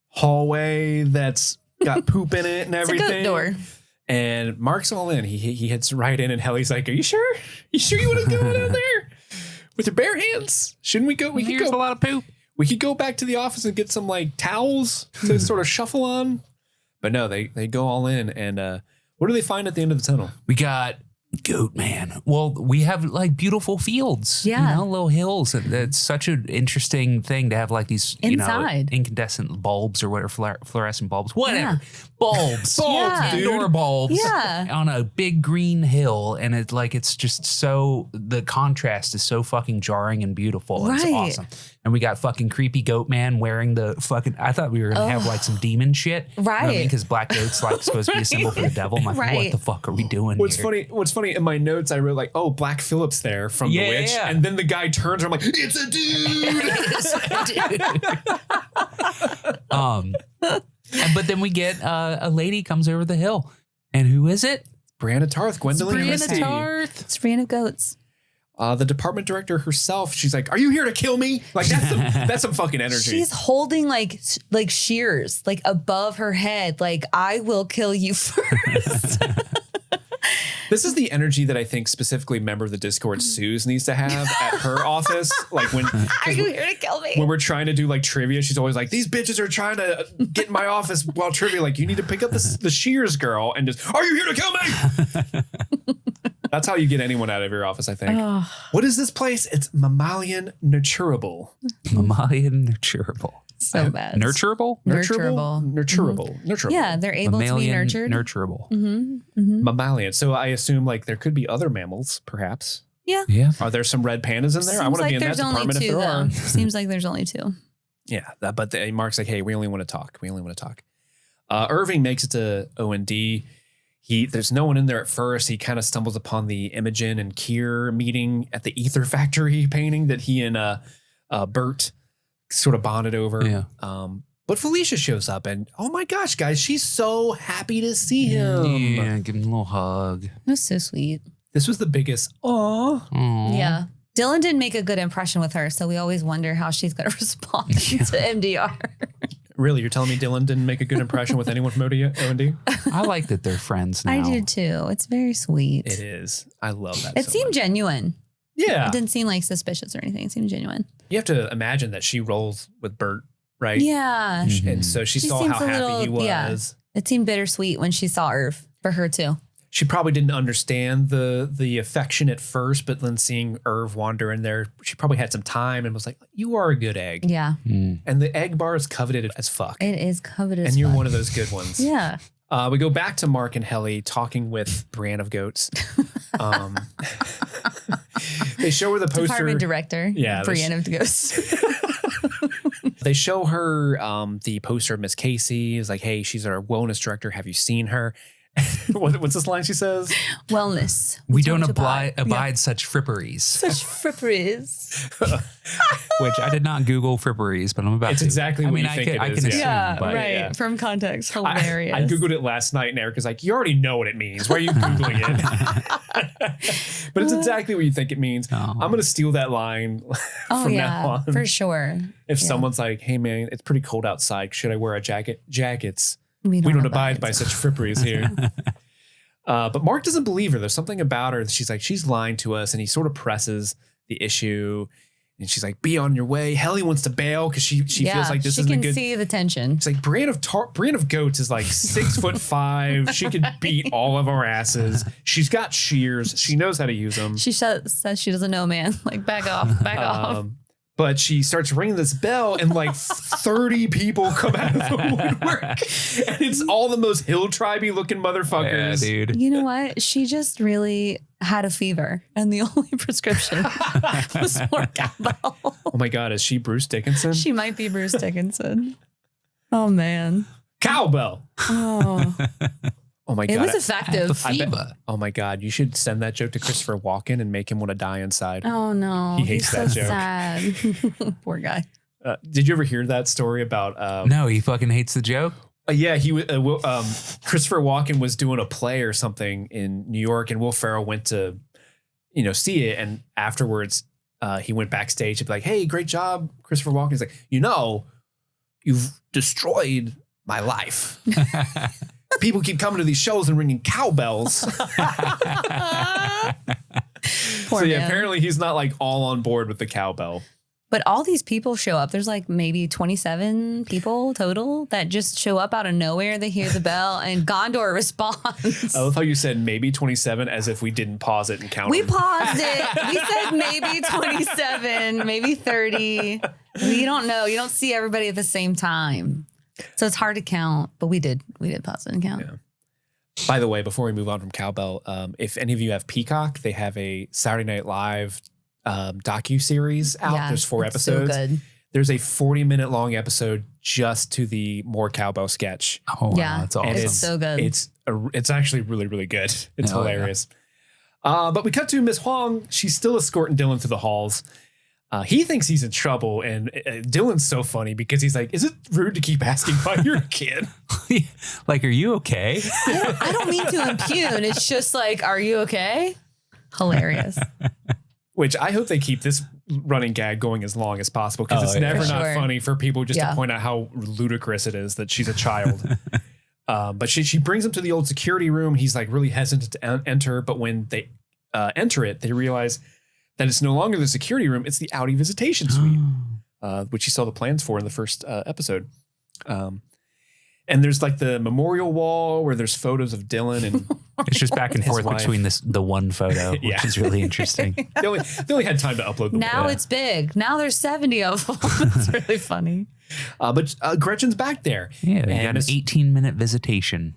hallway that's got poop in it and everything. It's a goat door. And Mark's all in. He hits right in, and Helly's like, "Are you sure? You sure you want to go down there with your bare hands? Shouldn't we go? Here's a lot of poop. We could go back to the office and get some like towels to sort of shuffle on." But no, they go all in, and what do they find at the end of the tunnel? We got Goat Man. Well, we have like beautiful fields, little hills. It's such an interesting thing to have like these, incandescent bulbs or whatever, fluorescent bulbs, whatever. Bulbs, indoor bulbs on a big green hill. And it's just so, the contrast is so fucking jarring and beautiful. Right. It's awesome. And we got fucking creepy goat man wearing the fucking, I thought we were going to have like some demon shit. Right. Because black goat's like supposed to be a symbol for the devil. I'm like, what the fuck are we doing What's here? funny funny. In my notes, I wrote like, "Oh, Black Phillip's there from The Witch," and then the guy turns, and I'm like, "It's a dude!" But then we get a lady comes over the hill, and who is it? Brianna Tarth, Gwendolyn Christie. It's Brianna Goats. The department director herself, she's like, "Are you here to kill me?" Like that's some fucking energy. She's holding like shears like above her head, like I will kill you first. This is the energy that I think specifically member of the Discord Suze needs to have at her office. Like when are you here to kill me? When we're trying to do like trivia, she's always like, "These bitches are trying to get in my office while trivia." Like, you need to pick up the shears girl and just, "Are you here to kill me?" That's how you get anyone out of your office, I think. What is this place? It's mammalian nurturable. Mammalian nurturable. So bad. Nurturable? Nurturable. Yeah, they're able to be nurtured. Nurturable. Mammalian. So I assume like there could be other mammals, perhaps. Yeah. Are there some red pandas in there? I want to be in that department if there are. Seems like there's only 2. Yeah, but Mark's like, "Hey, we only want to talk. Irving makes it to O&D. There's no one in there at first. He kind of stumbles upon the Imogen and Kier meeting at the Ether Factory painting that he and Bert sort of bonded over. Yeah. But Felicia shows up, and oh my gosh, guys, she's so happy to see him. Yeah, give him a little hug. That's so sweet. This was the biggest aw. Yeah. Dylan didn't make a good impression with her, so we always wonder how she's going to respond to MDR. Really? You're telling me Dylan didn't make a good impression with anyone from O&D? I like that they're friends now. I do too. It's very sweet. It is. I love that. It seemed genuine. Yeah. It didn't seem like suspicious or anything. It seemed genuine. You have to imagine that she rolls with Bert, right? Yeah. And so she saw how happy he was. Yeah. It seemed bittersweet when she saw Irv for her too. She probably didn't understand the affection at first, but then seeing Irv wander in there, she probably had some time and was like, "You are a good egg." Yeah. And the egg bar is coveted as fuck. It is coveted and you're one of those good ones. Yeah. We go back to Mark and Helly talking with Brianna of Goats. They show her the poster. Department director. Yeah. Brianna of Goats. They show her the poster of Miss Casey. Is like, "Hey, she's our wellness director. Have you seen her?" What's this line she says? Wellness. We don't abide such fripperies. Such fripperies. Which I did not Google fripperies, but I'm about to. It's exactly what you think it is. I can assume. Yeah, but right. Yeah. From context. Hilarious. I Googled it last night and Erica's like, "You already know what it means. Why are you Googling it?" But it's exactly what you think it means. Oh. I'm going to steal that line from now on. For sure. If someone's like, "Hey man, it's pretty cold outside. Should I wear a jacket?" Jackets. We don't abide by such fripperies here. But Mark doesn't believe her. There's something about her. She's lying to us, and he sort of presses the issue. And she's like, "Be on your way." Helly wants to bail because she feels like this isn't a good. She can see the tension. It's like Brianna of Goats is like 6'5". She could beat all of our asses. She's got shears. She knows how to use them. She says she doesn't know, man. Like, back off. But she starts ringing this bell and like 30 people come out of the woodwork. And it's all the most hill tribey looking motherfuckers. Yeah, dude. You know what? She just really had a fever. And the only prescription was more cowbell. Oh my God. Is she Bruce Dickinson? She might be Bruce Dickinson. Oh, man. Cowbell. Oh my God. It was effective. Oh my God. You should send that joke to Christopher Walken and make him want to die inside. Oh no. He hates that joke. Sad. Poor guy. Did you ever hear that story about? No, he fucking hates the joke. Yeah, Christopher Walken was doing a play or something in New York, and Will Ferrell went to, see it, and afterwards, he went backstage to be like, "Hey, great job, Christopher Walken." He's like, "You've destroyed my life." People keep coming to these shows and ringing cowbells. Poor man. Apparently he's not like all on board with the cowbell. But all these people show up. There's like maybe 27 people total that just show up out of nowhere. They hear the bell and Gondor responds. I love how you said maybe 27 as if we didn't pause it and count. We paused it. We said maybe 27, maybe 30. We don't know. You don't see everybody at the same time. So it's hard to count, but we did pause it and count. Yeah. By the way, before we move on from cowbell, if any of you have Peacock, they have a Saturday Night Live docu-series out. Yeah, There's 4 episodes. So good. There's a 40-minute long episode just to the more cowbell sketch. Oh, wow, that's awesome. And it's so good. It's actually really, really good. It's hilarious. But we cut to Miss Huang. She's still escorting Dylan through the halls. He thinks he's in trouble, and Dylan's so funny because he's like, is it rude to keep asking why you're a kid? Like, are you okay? I don't mean to impugn. It's just like, are you okay? Hilarious. Which I hope they keep this running gag going as long as possible because it's never not funny for people just to point out how ludicrous it is that she's a child. But she brings him to the old security room. He's like really hesitant to enter. But when they enter it, they realize that it's no longer the security room. It's the Outie visitation suite, which you saw the plans for in the first episode. And there's like the memorial wall where there's photos of Dylan and it's just back and forth between the one photo, which is really interesting. they only had time to upload the now it's big. Now there's 70 of them. It's really funny. But Gretchen's back there. Yeah, they got an 18-minute visitation.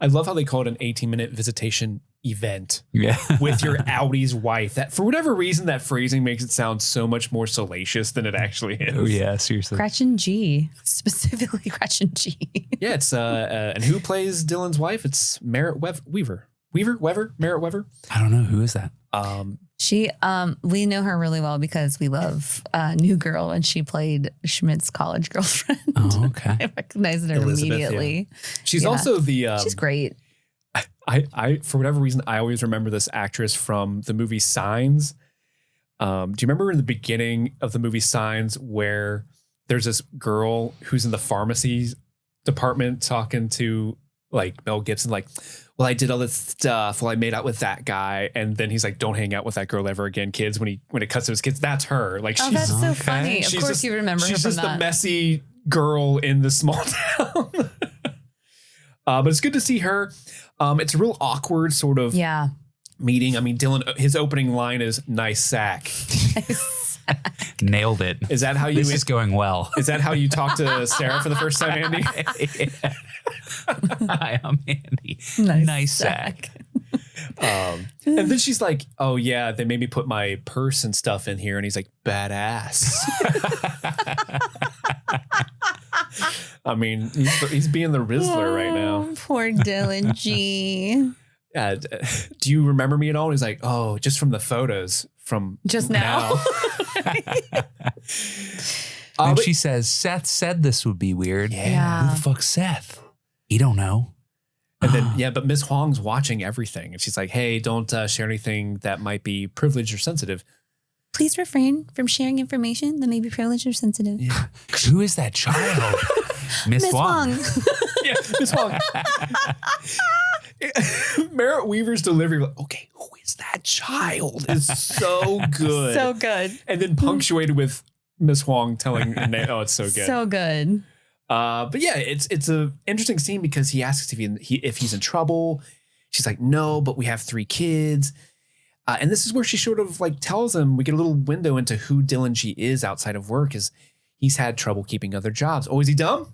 I love how they call it an 18-minute visitation event. Yeah. With your Outie's wife. That for whatever reason, that phrasing makes it sound so much more salacious than it actually is. Oh yeah, seriously. Gretchen G. Specifically Gretchen G. Yeah, it's and who plays Dylan's wife? It's Merritt Weaver. Merritt Weaver. I don't know, who is that? She we know her really well because we love New Girl, and she played Schmidt's college girlfriend. Oh, okay. I recognized her Elizabeth, immediately. She's also the she's great. I for whatever reason I always remember this actress from the movie Signs. Do you remember in the beginning of the movie Signs where there's this girl who's in the pharmacy department talking to like Mel Gibson, like, well, I did all this stuff. Well, I made out with that guy. And then he's like, don't hang out with that girl ever again, kids. When it cuts to his kids, that's her. Like, that's so funny. Of course you remember her from that. She's just the messy girl in the small town. But it's good to see her. It's a real awkward sort of meeting. I mean, Dylan, his opening line is "nice sack." Nailed it. Is that how you? This is going well. Is that how you talk to Sarah for the first time, Andy? Hi, I'm Andy. Nice sack. And then she's like, "Oh yeah, they made me put my purse and stuff in here," and he's like, "Badass." I mean, he's being the Rizzler right now. Poor Dylan G. Do you remember me at all? And he's like, "Oh, just from the photos from just now." And she says, "Seth said this would be weird." Yeah. Who the fuck's Seth? He don't know. And then, but Miss Huang's watching everything. And she's like, "Hey, don't share anything that might be privileged or sensitive. Please refrain from sharing information that may be privileged or sensitive." Yeah. Who is that child? Miss Huang. Yeah, Miss Huang. Merritt Weaver's delivery, like, okay, who is that child? Is so good. So good. And then punctuated with Miss Huang telling, oh, it's so good. So good. But yeah, it's a interesting scene because he asks if he's in trouble. She's like, no, but we have 3 kids. And this is where she sort of like tells him, we get a little window into who Dylan G is outside of work, is he's had trouble keeping other jobs. Oh, is he dumb?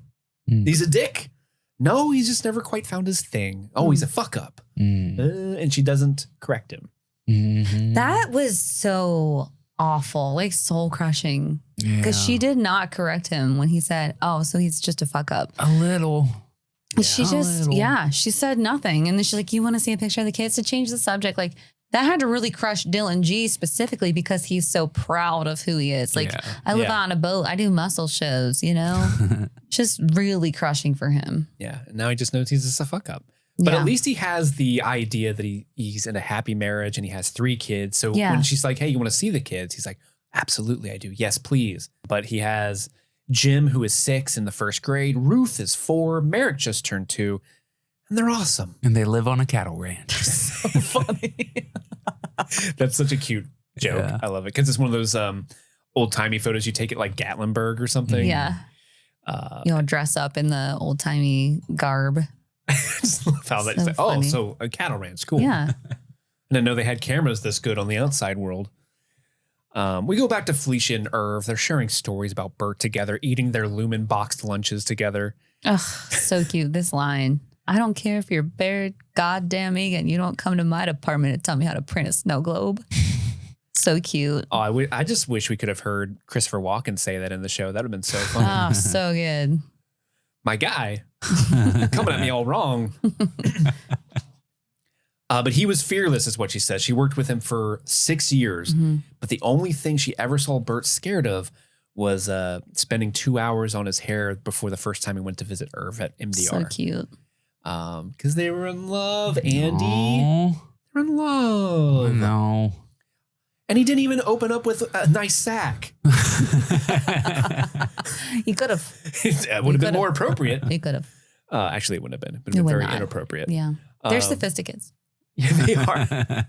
He's a dick? No, he's just never quite found his thing. Oh, he's a fuck up. And she doesn't correct him. Mm-hmm. That was so awful, like soul crushing. Because she did not correct him when he said, oh, so he's just a fuck up. A little. She just, she said nothing. And then she's like, you want to see a picture of the kids? To change the subject, like that had to really crush Dylan G specifically because he's so proud of who he is. Like, I live on a boat. I do muscle shows, you know? Just really crushing for him. Yeah. And now he just knows he's just a fuck up. But at least he has the idea that he's in a happy marriage and he has 3 kids. So when she's like, hey, you want to see the kids? He's like, absolutely, I do. Yes, please. But he has Jim, who is 6 in the 1st grade. Ruth is 4. Merrick just turned 2. And they're awesome. And they live on a cattle ranch. So funny. That's such a cute joke. Yeah. I love it. Because it's one of those old-timey photos you take at like Gatlinburg or something. Yeah. Dress up in the old-timey garb. Just love how that's like, oh, so a cattle ranch. Cool. Yeah. And I know they had cameras this good on the outside world. We go back to Felicia and Irv. They're sharing stories about Bert together, eating their Lumon boxed lunches together. Ugh, so cute. This line. I don't care if you're Barrett goddamn Egan. You don't come to my department and tell me how to print a snow globe. So cute. Oh, I just wish we could have heard Christopher Walken say that in the show. That would have been so funny. Oh, so good. My guy coming at me all wrong. But he was fearless, is what she says. She worked with him for 6 years. But the only thing she ever saw Bert scared of was spending 2 hours on his hair before the first time he went to visit Irv at MDR. So cute. Because they were in love, Andy. Aww. They were in love. No. And he didn't even open up with a nice sack. He could have. That would have been more appropriate. He could have. Actually, it wouldn't have been. It would have been very inappropriate. Yeah. They're sophisticates. Yeah, they are.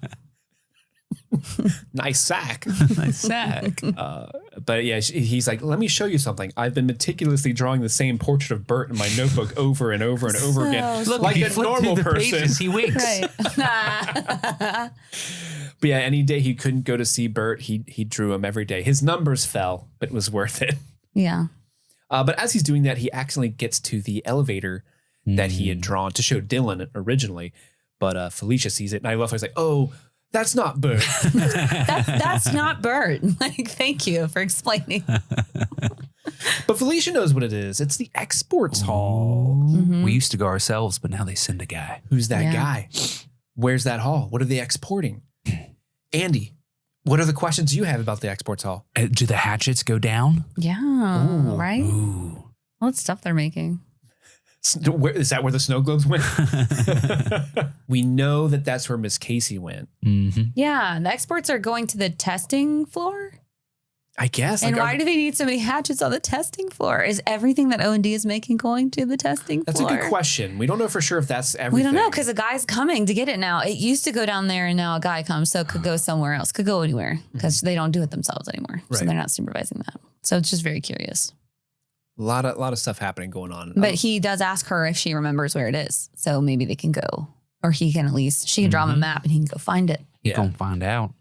Nice sack. Nice sack. But yeah, he's like, let me show you something. I've been meticulously drawing the same portrait of Bert in my notebook over and over and over again. Look, like he a flipped normal through the person. pages, he winks. Right. But yeah, any day he couldn't go to see Bert, he drew him every day. His numbers fell, but it was worth it. Yeah. But as he's doing that, he accidentally gets to the elevator that he had drawn to show Dylan originally. But Felicia sees it, and I love her. He's like, oh, that's not Bert. That's not Bert. Like, thank you for explaining. But Felicia knows what it is. It's the exports hall. We used to go ourselves, but now they send a guy. Who's that guy? Where's that hall? What are they exporting? Andy, what are the questions you have about the exports hall? Do the hatchets go down? Yeah. Right? Ooh. All that stuff they're making. Is that where the snow globes went? We know that that's where Miss Casey went. Mm-hmm. Yeah. The exports are going to the testing floor. I guess. And why do they need so many hatchets on the testing floor? Is everything that O&D is making going to the testing That's floor? a good question. We don't know for sure if that's everything. We don't know because a guy's coming to get it now. It used to go down there and now a guy comes. So it could go somewhere else. Could go anywhere because they don't do it themselves anymore. So Right. they're not supervising that. So it's just very curious. A lot of stuff happening going on. But he does ask her if she remembers where it is. So maybe they can go. Or he can at least, she can draw him a map and he can go find it. You're going to find out.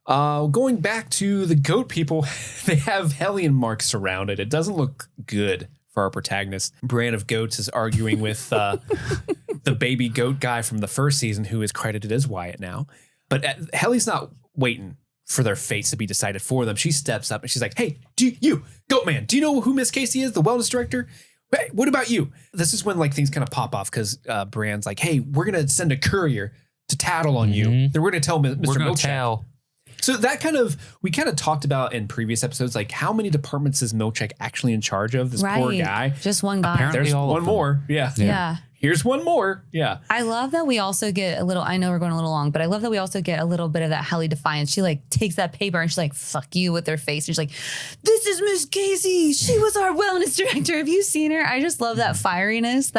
Going back to the goat people, they have Helly and Mark surrounded. It doesn't look good for our protagonist. Brand of Goats is arguing with the baby goat guy from the first season who is credited as Wyatt now. But Helly's not waiting for their fates to be decided for them. She steps up and she's like, hey, Goat Man, do you know who Miss Casey is, the wellness director? Hey, what about you? This is when like things kind of pop off because Brand's like, hey, we're going to send a courier to tattle on you. Then we're going to tell Mr. We're going Milkshake. to tell. So that we kind of talked about in previous episodes, like how many departments is Milkshake actually in charge of? This poor guy. Just one guy. Apparently There's all of one them. more. Yeah. Here's one more. Yeah. I love that we also get a little, I know we're going a little long, but I love that we also get a little bit of that Helly defiance. She like takes that paper and she's like, fuck you with her face. And she's like, this is Miss Casey. She was our wellness director. Have you seen her? I just love that fieriness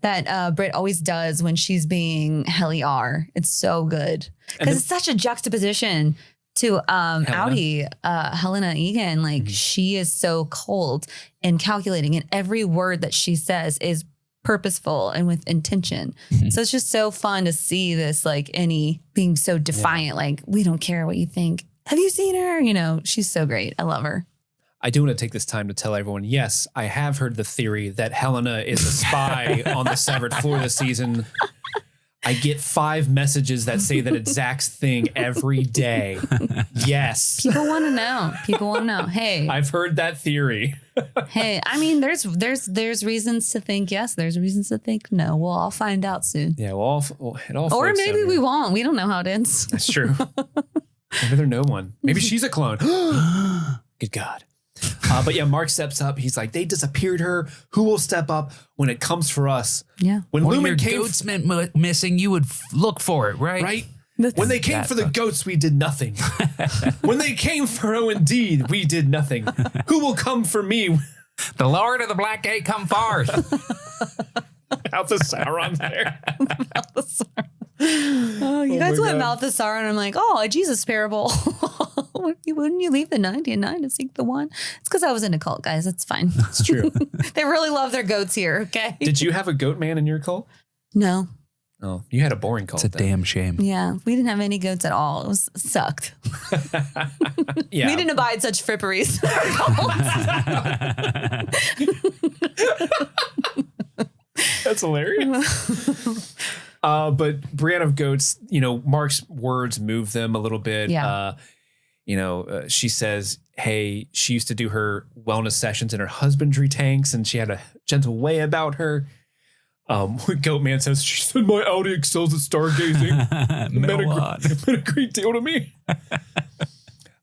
that Britt always does when she's being Helly R. It's so good. Because it's such a juxtaposition to Outie, Helena Egan. Like she is so cold and calculating, and every word that she says is purposeful and with intention. So it's just so fun to see this, like Annie being so defiant, like we don't care what you think. Have you seen her? You know, she's so great. I love her. I do want to take this time to tell everyone, yes, I have heard the theory that Helena is a spy on the severed floor this season. I get 5 messages that say that it's Zach's thing every day. Yes. People want to know. People want to know. Hey, I've heard that theory. hey, I mean, there's reasons to think yes. There's reasons to think no. We'll all find out soon. Yeah, it all Or floats maybe down we here. won't. We don't know how it ends. That's true. Maybe there's no one. Maybe she's a clone. Good God. But yeah, Mark steps up. He's like, they disappeared her. Who will step up when it comes for us? Yeah. When When your Lumon came, goats missing, you would look for it, right? right? When they came for the goats, we did nothing. When they came for O&D, we did nothing. Who will come for me? The Lord of the Black Gate come forth. Out the Sauron's there. Oh, you guys my went God. mouth to Sauron. I'm like, oh, a Jesus parable. Wouldn't you leave the 99 to seek the one? It's because I was in a cult, guys. It's fine. It's true. They really love their goats here. Okay. Did you have a goat man in your cult? No. Oh, you had a boring cult. It's a then. damn shame. Yeah. We didn't have any goats at all. It sucked. Yeah. We didn't abide such fripperies. That's hilarious. But Brienne of Goats, Mark's words move them a little bit. Yeah. She says, hey, she used to do her wellness sessions in her husbandry tanks and she had a gentle way about her. Goatman says, she said my Outie excels at stargazing. meant a great deal to me.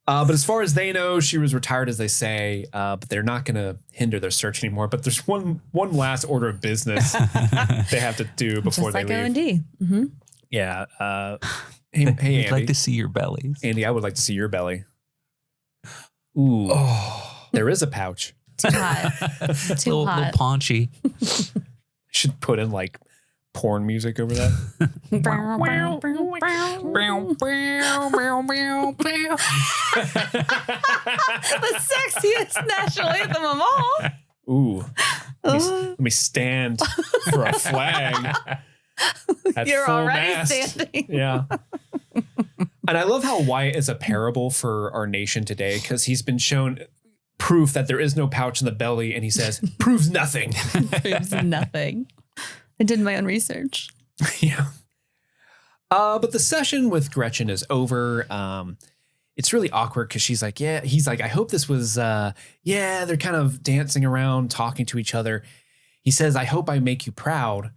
But as far as they know, she was retired, as they say, but they're not going to hinder their search anymore. But there's one last order of business they have to do before Just they like leave. O&D. Mm-hmm. Yeah. Hey, Andy. I'd like to see your bellies. Andy, I would like to see your belly. Ooh. Oh, there is a pouch. Too hot. Too little hot. paunchy. Should put in like porn music over that. The sexiest national anthem of all. Ooh. Let me stand for a flag. At You're full already mast. standing. Yeah. And I love how Wyatt is a parable for our nation today, because he's been shown proof that there is no pouch in the belly, and he says, proves nothing. Proves nothing. I did my own research. Yeah. But the session with Gretchen is over. It's really awkward because she's like, yeah, he's like, I hope this was, they're kind of dancing around, talking to each other. He says, I hope I make you proud.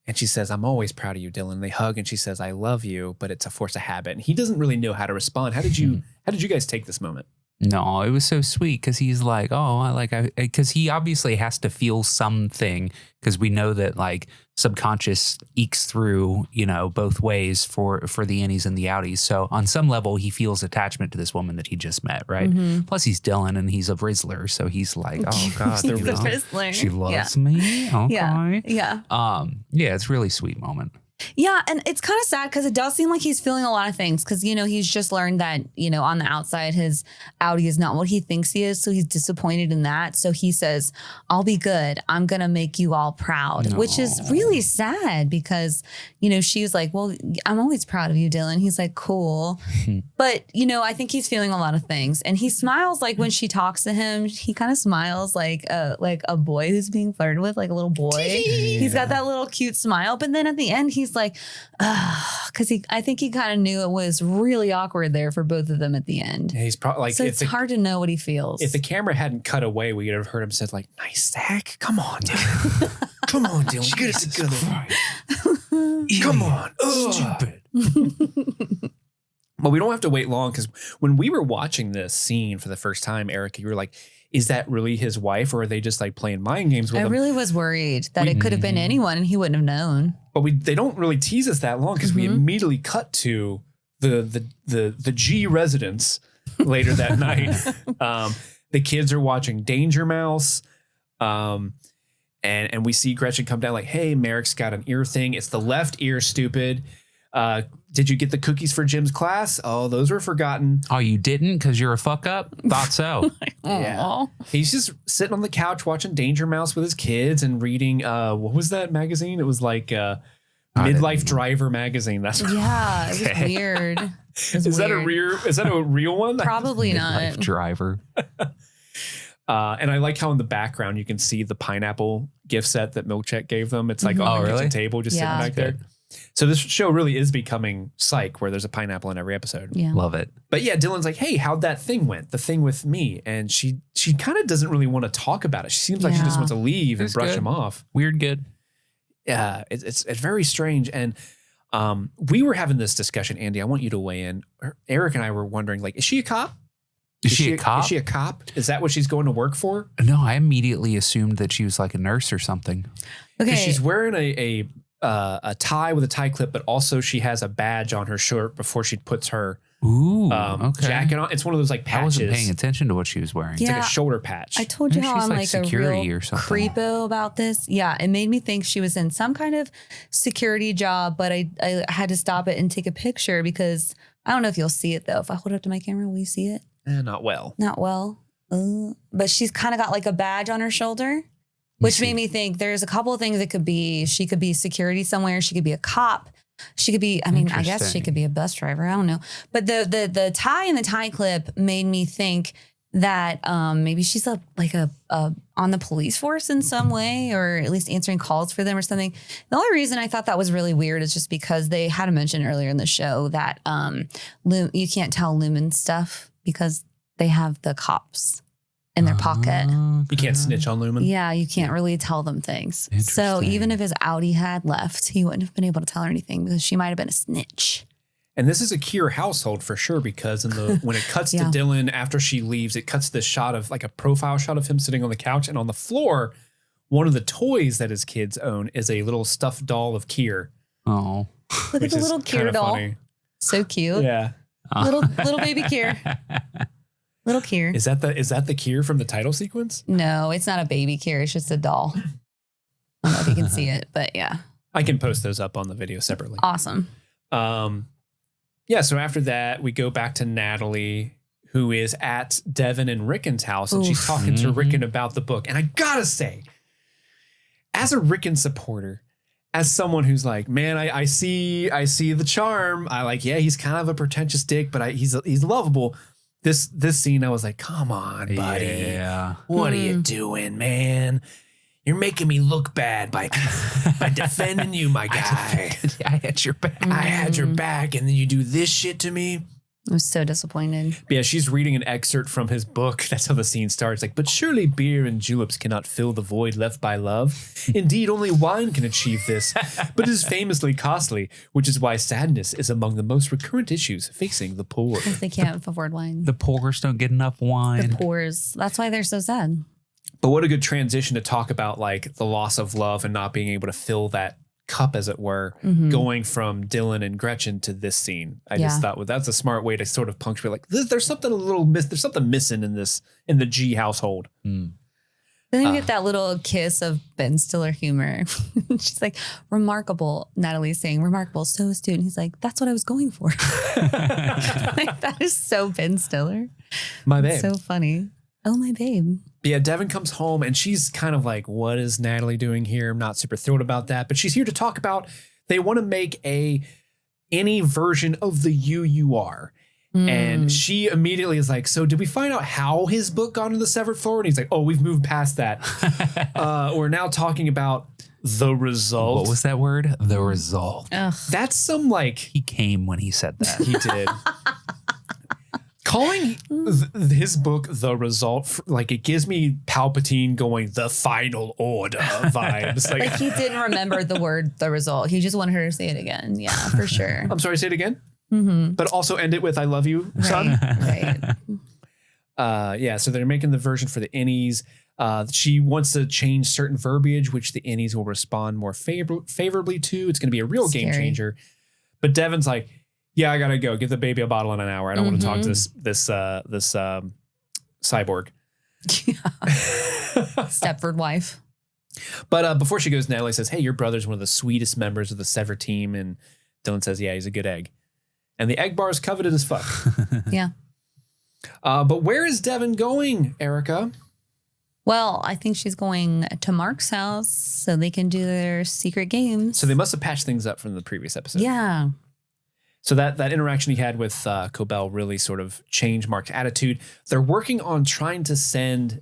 And she says, I'm always proud of you, Dylan. They hug and she says, I love you, but it's a force of habit. And he doesn't really know how to respond. How did you guys take this moment? No, it was so sweet because he's like, because he obviously has to feel something, because we know that like subconscious ekes through, both ways for the innies and the outies. So on some level, he feels attachment to this woman that he just met, right? Mm-hmm. Plus he's Dylan and he's a Rizzler. So he's like, oh God, He's a Rizzler. she loves me. Okay. Yeah. It's a really sweet moment. Yeah, and it's kind of sad because it does seem like he's feeling a lot of things because, he's just learned that, on the outside, his Outie is not what he thinks he is. So he's disappointed in that. So he says, I'll be good. I'm going to make you all proud, which is really sad because, she was like, well, I'm always proud of you, Dylan. He's like, cool. But, I think he's feeling a lot of things. And he smiles like when she talks to him, he kind of smiles like a boy who's being flirted with, like a little boy. He's got that little cute smile. But then at the end, he's like, because I think he kind of knew it was really awkward there for both of them at the end. Yeah, he's probably like, so it's hard to know what he feels. If the camera hadn't cut away, we would have heard him said like, nice sack. Come on, Dylan. Come on, Dylan. Get it together. Come on. Stupid. Well, we don't have to wait long because when we were watching this scene for the first time, Erica, you were like, is that really his wife, or are they just like playing mind games with him? I really was worried that it could have been anyone and he wouldn't have known. But they don't really tease us that long because we immediately cut to the G residence later that night. The kids are watching Danger Mouse. And we see Gretchen come down like, hey, Merrick's got an ear thing. It's the left ear, stupid. Did you get the cookies for Jim's class? Oh, those were forgotten. Oh, you didn't because you're a fuck up? Thought so. Yeah. He's just sitting on the couch watching Danger Mouse with his kids and reading, what was that magazine? It was like Midlife Driver magazine. That's yeah, it was weird. Is that a real one? Probably not. Midlife Driver. And I like how in the background you can see the pineapple gift set that Milkshake gave them. It's like on the kitchen table, just sitting back there. So this show really is becoming Psych, where there's a pineapple in every episode. Yeah. Love it. But yeah, Dylan's like, hey, how'd that thing went? The thing with me. And she kind of doesn't really want to talk about it. She seems like she just wants to leave and brush him off. Weird good. Yeah, it's very strange. And we were having this discussion, Andy. I want you to weigh in. Eric and I were wondering, like, is she a cop? Is she a cop? Is she a cop? Is that what she's going to work for? No, I immediately assumed that she was like a nurse or something. Okay. She's wearing a tie with a tie clip, but also she has a badge on her shirt before she puts her jacket on. It's one of those like patches. I wasn't paying attention to what she was wearing. It's like a shoulder patch. I told you how I'm like a real or something. creepo about this. Yeah, it made me think she was in some kind of security job, but I had to stop it and take a picture because I don't know if you'll see it though. If I hold it up to my camera, will you see it? Not well. Not well. But she's kind of got like a badge on her shoulder. Which made me think there's a couple of things it could be. She could be security somewhere. She could be a cop. She could be, I guess she could be a bus driver. I don't know. But the tie and the tie clip made me think that maybe she's on the police force in some way, or at least answering calls for them or something. The only reason I thought that was really weird is just because they had to mention earlier in the show that you can't tell Lumon stuff because they have the cops. in their pocket. You can't snitch on Lumon. Yeah, you can't really tell them things. So even if his Outie had left, he wouldn't have been able to tell her anything because she might have been a snitch. And this is a Kier household for sure, because when it cuts to Dylan after she leaves, it cuts this shot of like a profile shot of him sitting on the couch, and on the floor, one of the toys that his kids own is a little stuffed doll of Kier. Oh, look at the little Kier doll. Funny. So cute. Yeah. Little baby Kier. Little Kier. Is that the Kier from the title sequence? No, it's not a baby Kier. It's just a doll. I don't know if you can see it, but yeah. I can post those up on the video separately. Awesome. Yeah, so after that, we go back to Natalie, who is at Devin and Rickon's house, and she's talking to Rickon about the book. And I gotta say, as a Rickon supporter, as someone who's like, man, I see the charm. He's kind of a pretentious dick, but he's lovable. This scene, I was like, come on, buddy. Yeah. What are you doing, man? You're making me look bad by defending you, my guy. I had your back. I had your back, and then you do this shit to me. I was so disappointed. But yeah, she's reading an excerpt from his book. That's how the scene starts. Like, but surely beer and juleps cannot fill the void left by love. Indeed, only wine can achieve this, but it is famously costly, which is why sadness is among the most recurrent issues facing the poor. Because they can't afford wine. The poors don't get enough wine. The poors. That's why they're so sad. But what a good transition to talk about like the loss of love and not being able to fill that cup, as it were, going from Dylan and Gretchen to this scene. I just thought, well, that's a smart way to sort of punctuate like there's something missing in the G household. Then you get that little kiss of Ben Stiller humor. She's like, remarkable. Natalie's saying, remarkable, so astute. And he's like, that's what I was going for. Like, that is so Ben Stiller. My babe. It's so funny. Oh, my babe. Yeah, Devin comes home and she's kind of like, what is Natalie doing here? I'm not super thrilled about that. But she's here to talk about, they want to make any version of the you are. And she immediately is like, so did we find out how his book got on the severed floor? And he's like, oh, we've moved past that. We're now talking about the result. What was that word? The result. Ugh. That's some like... He came when he said that. He did. Calling his book The Result, like, it gives me Palpatine going the final order vibes. Like he didn't remember the word The Result. He just wanted her to say it again. Yeah, for sure. I'm sorry, say it again? But also end it with I love you, son. Right. Yeah, so they're making the version for the innies. She wants to change certain verbiage, which the innies will respond more favorably to. It's going to be a real game changer. But Devin's like, yeah, I gotta go. Give the baby a bottle in an hour. I don't want to talk to this cyborg. Stepford wife. But before she goes, Natalie says, hey, your brother's one of the sweetest members of the Sever team. And Dylan says, yeah, he's a good egg. And the egg bar is coveted as fuck. Yeah. But where is Devin going, Erica? Well, I think she's going to Mark's house so they can do their secret games. So they must have patched things up from the previous episode. Yeah. So that interaction he had with Cobell really sort of changed Mark's attitude. They're working on trying to send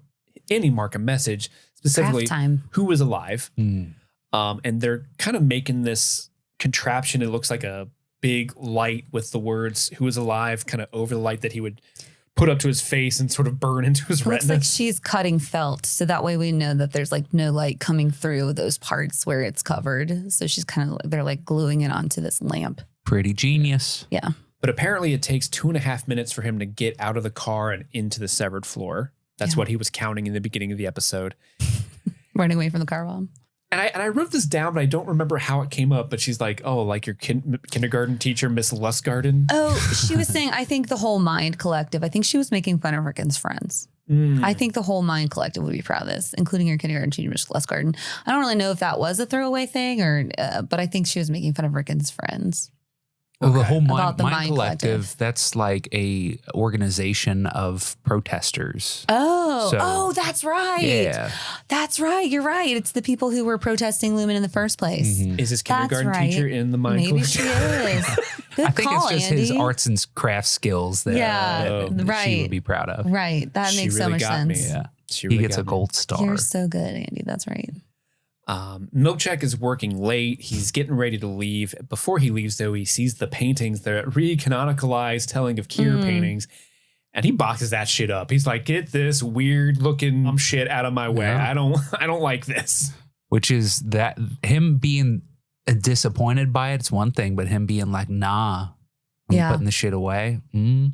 Mark a message, specifically who was alive. And they're kind of making this contraption. It looks like a big light with the words who is alive kind of over the light that he would put up to his face and sort of burn into his retina. Looks like she's cutting felt. So that way we know that there's like no light coming through those parts where it's covered. So she's kind of, they're like gluing it onto this lamp. Pretty genius. Yeah. But apparently it takes 2.5 minutes for him to get out of the car and into the severed floor. That's what he was counting in the beginning of the episode. Running away from the car bomb. And I wrote this down, but I don't remember how it came up. But she's like, oh, like your kindergarten teacher, Miss Lustgarten. Oh, she was saying, I think the whole Mind Collective, I think she was making fun of Rickon's friends. I think the whole Mind Collective would be proud of this, including your kindergarten teacher, Miss Lustgarten. I don't really know if that was a throwaway thing but I think she was making fun of Rickon's friends. Well, the whole About the Mind Mind Collective, that's like a organization of protesters. Oh, that's right. Yeah. That's right. You're right. It's the people who were protesting Lumon in the first place. Is his kindergarten teacher in the Mind Maybe Collective? she is. Good I think call, it's just Andy. his arts and crafts skills that, that she would be proud of. Right. That makes so much sense. Yeah. She He really gets a got me. gold star. You're so good, Andy. That's right. Milkcheck is working late. He's getting ready to leave. Before he leaves, though, he sees the paintings. They're re-canonicalized telling of Kier paintings. And he boxes that shit up. He's like, get this weird looking shit out of my way. Yeah. I don't like this. Which is that him being disappointed by it's one thing, but him being like, nah, I'm putting the shit away. Do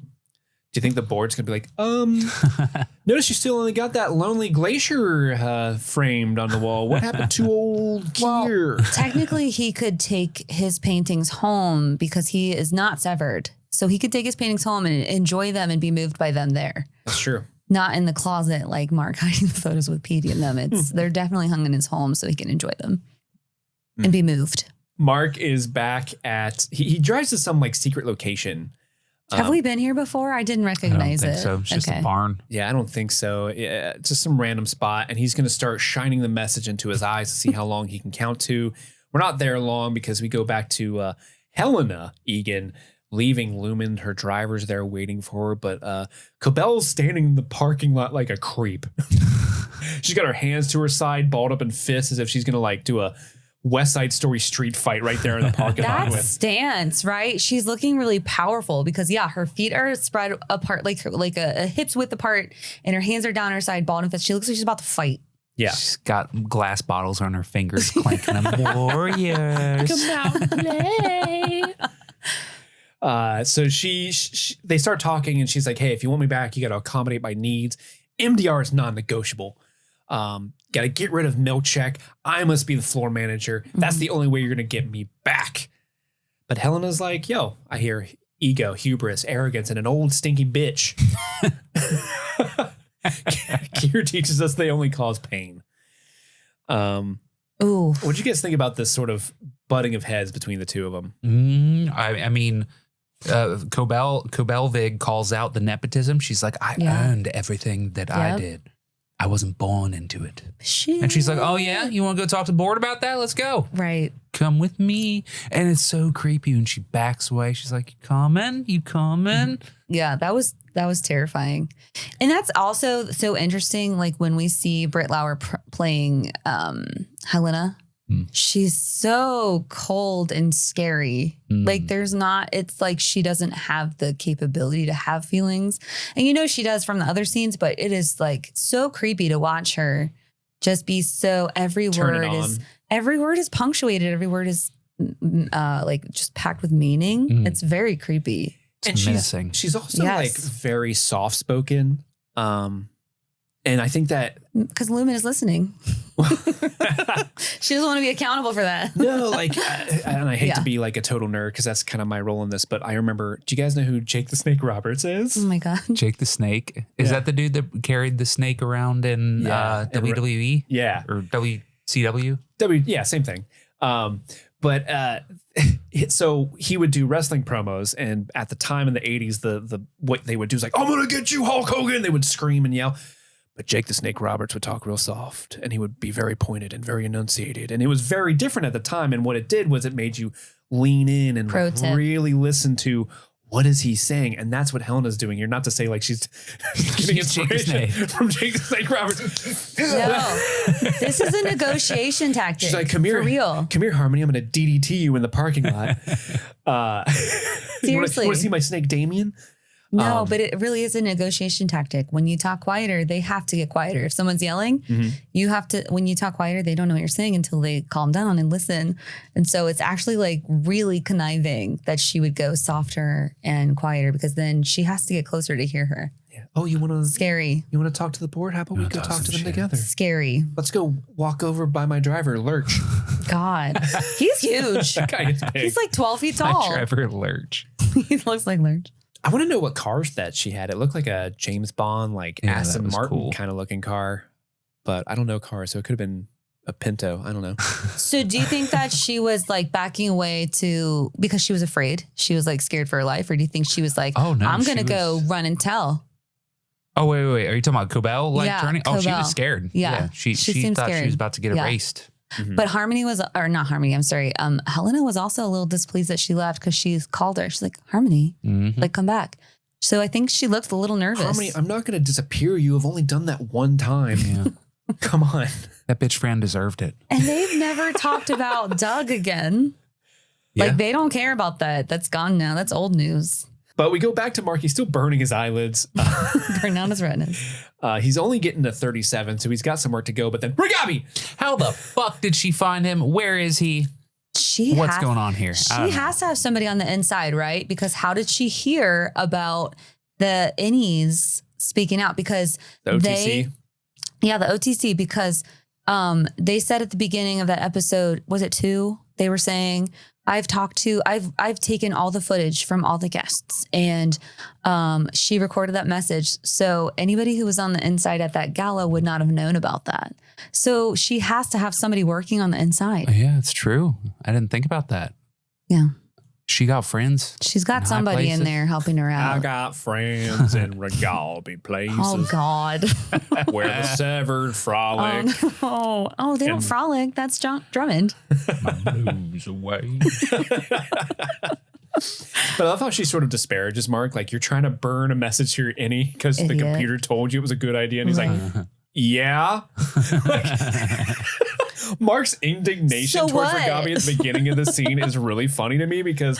you think the board's gonna be like, notice you still only got that lonely glacier framed on the wall. What happened to old Kier? Well, technically, he could take his paintings home because he is not severed. So he could take his paintings home and enjoy them and be moved by them there. That's true. Not in the closet like Mark hiding the photos with Petey in them. They're definitely hung in his home so he can enjoy them and be moved. Mark is back at, he drives to some like secret location. Have we been here before? I didn't recognize I don't think so. It's just a barn. Yeah, I don't think so. Yeah, just some random spot. And he's going to start shining the message into his eyes to see how long he can count to. We're not there long because we go back to Helena Egan leaving Lumon. Her driver's there waiting for her. But Cobell's standing in the parking lot like a creep. She's got her hands to her side, balled up in fists as if she's going to like do a West Side Story street fight right there in the parking lot. That stance, right? She's looking really powerful because her feet are spread apart, like a hips width apart, and her hands are down her side, balled and fist. She looks like she's about to fight. Yeah, she's got glass bottles on her fingers, clanking them. Warriors, come out and play. So they start talking, and she's like, "Hey, if you want me back, you got to accommodate my needs. MDR is non-negotiable. Got to get rid of Milchek. I must be the floor manager. That's the only way you're going to get me back." But Helena's like, yo, I hear ego, hubris, arrogance, and an old stinky bitch. Kier teaches us they only cause pain. Ooh. What'd you guys think about this sort of butting of heads between the two of them? I mean, Cobell calls out the nepotism. She's like, I earned everything that I did. I wasn't born into it. Shit. And she's like, oh, yeah? You want to go talk to the board about that? Let's go. Right. Come with me. And it's so creepy when she backs away. She's like, you coming? You coming? Yeah, that was terrifying. And that's also so interesting. Like when we see Britt Lauer playing Helena, she's so cold and scary. Like it's like she doesn't have the capability to have feelings. And she does from the other scenes, but it is like so creepy to watch her just be so every word is punctuated. Every word is like just packed with meaning. It's very creepy. And she's also like very soft spoken. And I think that because Lumon is listening, she doesn't want to be accountable for that. No, like, and I hate to be like a total nerd because that's kind of my role in this. But I remember, do you guys know who Jake the Snake Roberts is? Oh my God, Jake the Snake. Is that the dude that carried the snake around in WWE? Yeah, or WCW? Same thing. But so he would do wrestling promos, and at the time in the 80s, the what they would do is like, "I'm gonna get you, Hulk Hogan!" They would scream and yell. But Jake the Snake Roberts would talk real soft, and he would be very pointed and very enunciated, and it was very different at the time. And what it did was it made you lean in and like really listen to what is he saying, and that's what Helena's doing here. Not to say like she's getting inspiration from Jake the Snake Roberts. No, this is a negotiation tactic. She's like, "Come here, for real. Come here, Harmony. I'm going to DDT you in the parking lot." Seriously, you want to see my snake, Damien? No, but it really is a negotiation tactic. When you talk quieter, they have to get quieter. If someone's yelling, you have to, when you talk quieter, they don't know what you're saying until they calm down and listen. And so it's actually like really conniving that she would go softer and quieter because then she has to get closer to hear her. Yeah. Oh, you want to? Scary. You want to talk to the board? How about we go talk to them together? Scary. Let's go walk over by my driver, Lurch. God, he's huge. That guy is big. He's like 12 feet tall. My driver, Lurch. He looks like Lurch. I want to know what cars that she had. It looked like a James Bond, like Aston Martin kind of looking car, but I don't know cars, so it could have been a Pinto. I don't know. So do you think that she was like backing away because she was afraid? She was like scared for her life? Or do you think she was like, oh, no, I'm going to go run and tell? Oh, wait. Are you talking about Cobell turning? Cobell. Oh, she was scared. Yeah. She thought she was about to get erased. But not Harmony, I'm sorry. Helena was also a little displeased that she left because she called her. She's like, Harmony, like come back. So I think she looked a little nervous. Harmony, I'm not going to disappear you. I've only done that one time. Yeah. Come on. That bitch Fran deserved it. And they've never talked about Doug again. Like they don't care about that. That's gone now. That's old news. But we go back to Mark. He's still burning his eyelids. Burn out his retinas. He's only getting to 37, so he's got some work to go. But then Regabi! How the fuck did she find him? Where is he? What's going on here? She has to have somebody on the inside, right? Because how did she hear about the innies speaking out? Because the OTC? the OTC, because they said at the beginning of that episode, was it 2? They were saying, I've taken all the footage from all the guests, and she recorded that message. So anybody who was on the inside at that gala would not have known about that. So she has to have somebody working on the inside. Yeah, it's true. I didn't think about that. Yeah. She got friends. She's got somebody in there helping her out. I got friends in Regabi places. Oh, God. Where the severed frolic. Oh, no. Oh, they don't frolic. That's Drummond. My blues away. But I love how she sort of disparages Mark. Like, you're trying to burn a message to your innie because the computer told you it was a good idea. And he's like, yeah. Mark's indignation towards Regabi at the beginning of the scene is really funny to me because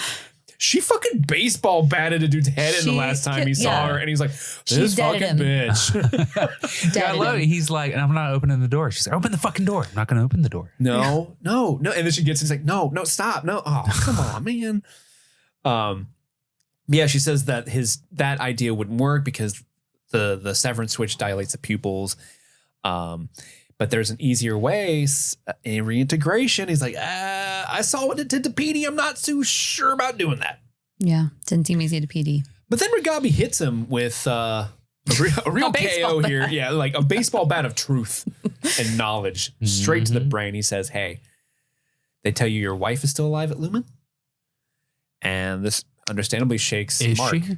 she fucking baseball batted a dude's head in the last time he saw her. And he's like, this fucking bitch. I love it. He's like, I'm not opening the door. She's like, open the fucking door. I'm not going to open the door. No. And then she gets, he's like, no, stop. No. Oh, come on, man. Yeah, she says that that idea wouldn't work because the severance switch dilates the pupils. But there's an easier way in reintegration. He's like, I saw what it did to PD. I'm not too sure about doing that. Yeah, didn't seem easy to PD. But then Regabi hits him with a real KO here. Yeah, like a baseball bat of truth and knowledge straight to the brain. He says, hey, they tell you your wife is still alive at Lumon? And this understandably shakes Mark. Is she?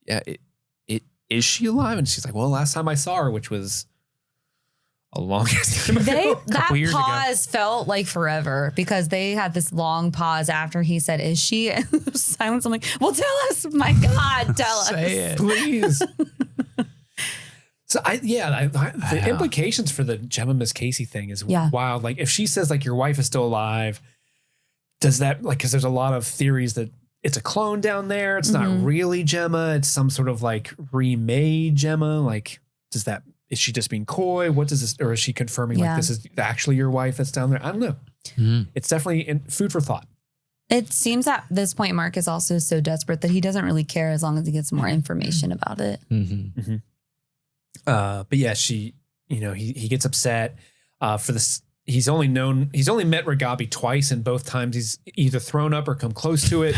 Yeah, is she alive? And she's like, well, last time I saw her, which was a long time ago. That pause felt like forever because they had this long pause after he said, is she? And silence. I'm like, well, tell us. My God, tell us. Say it. Please. So the implications for the Gemma Miss Casey thing is wild. Like if she says like your wife is still alive, does that like, cause there's a lot of theories that it's a clone down there. It's not really Gemma. It's some sort of like remade Gemma. Like, is she just being coy? What does this, or is she confirming like this is actually your wife that's down there? I don't know. It's definitely food for thought. It seems at this point, Mark is also so desperate that he doesn't really care as long as he gets more information about it. But yeah, he gets upset for this. He's only met Regabi twice, and both times he's either thrown up or come close to it.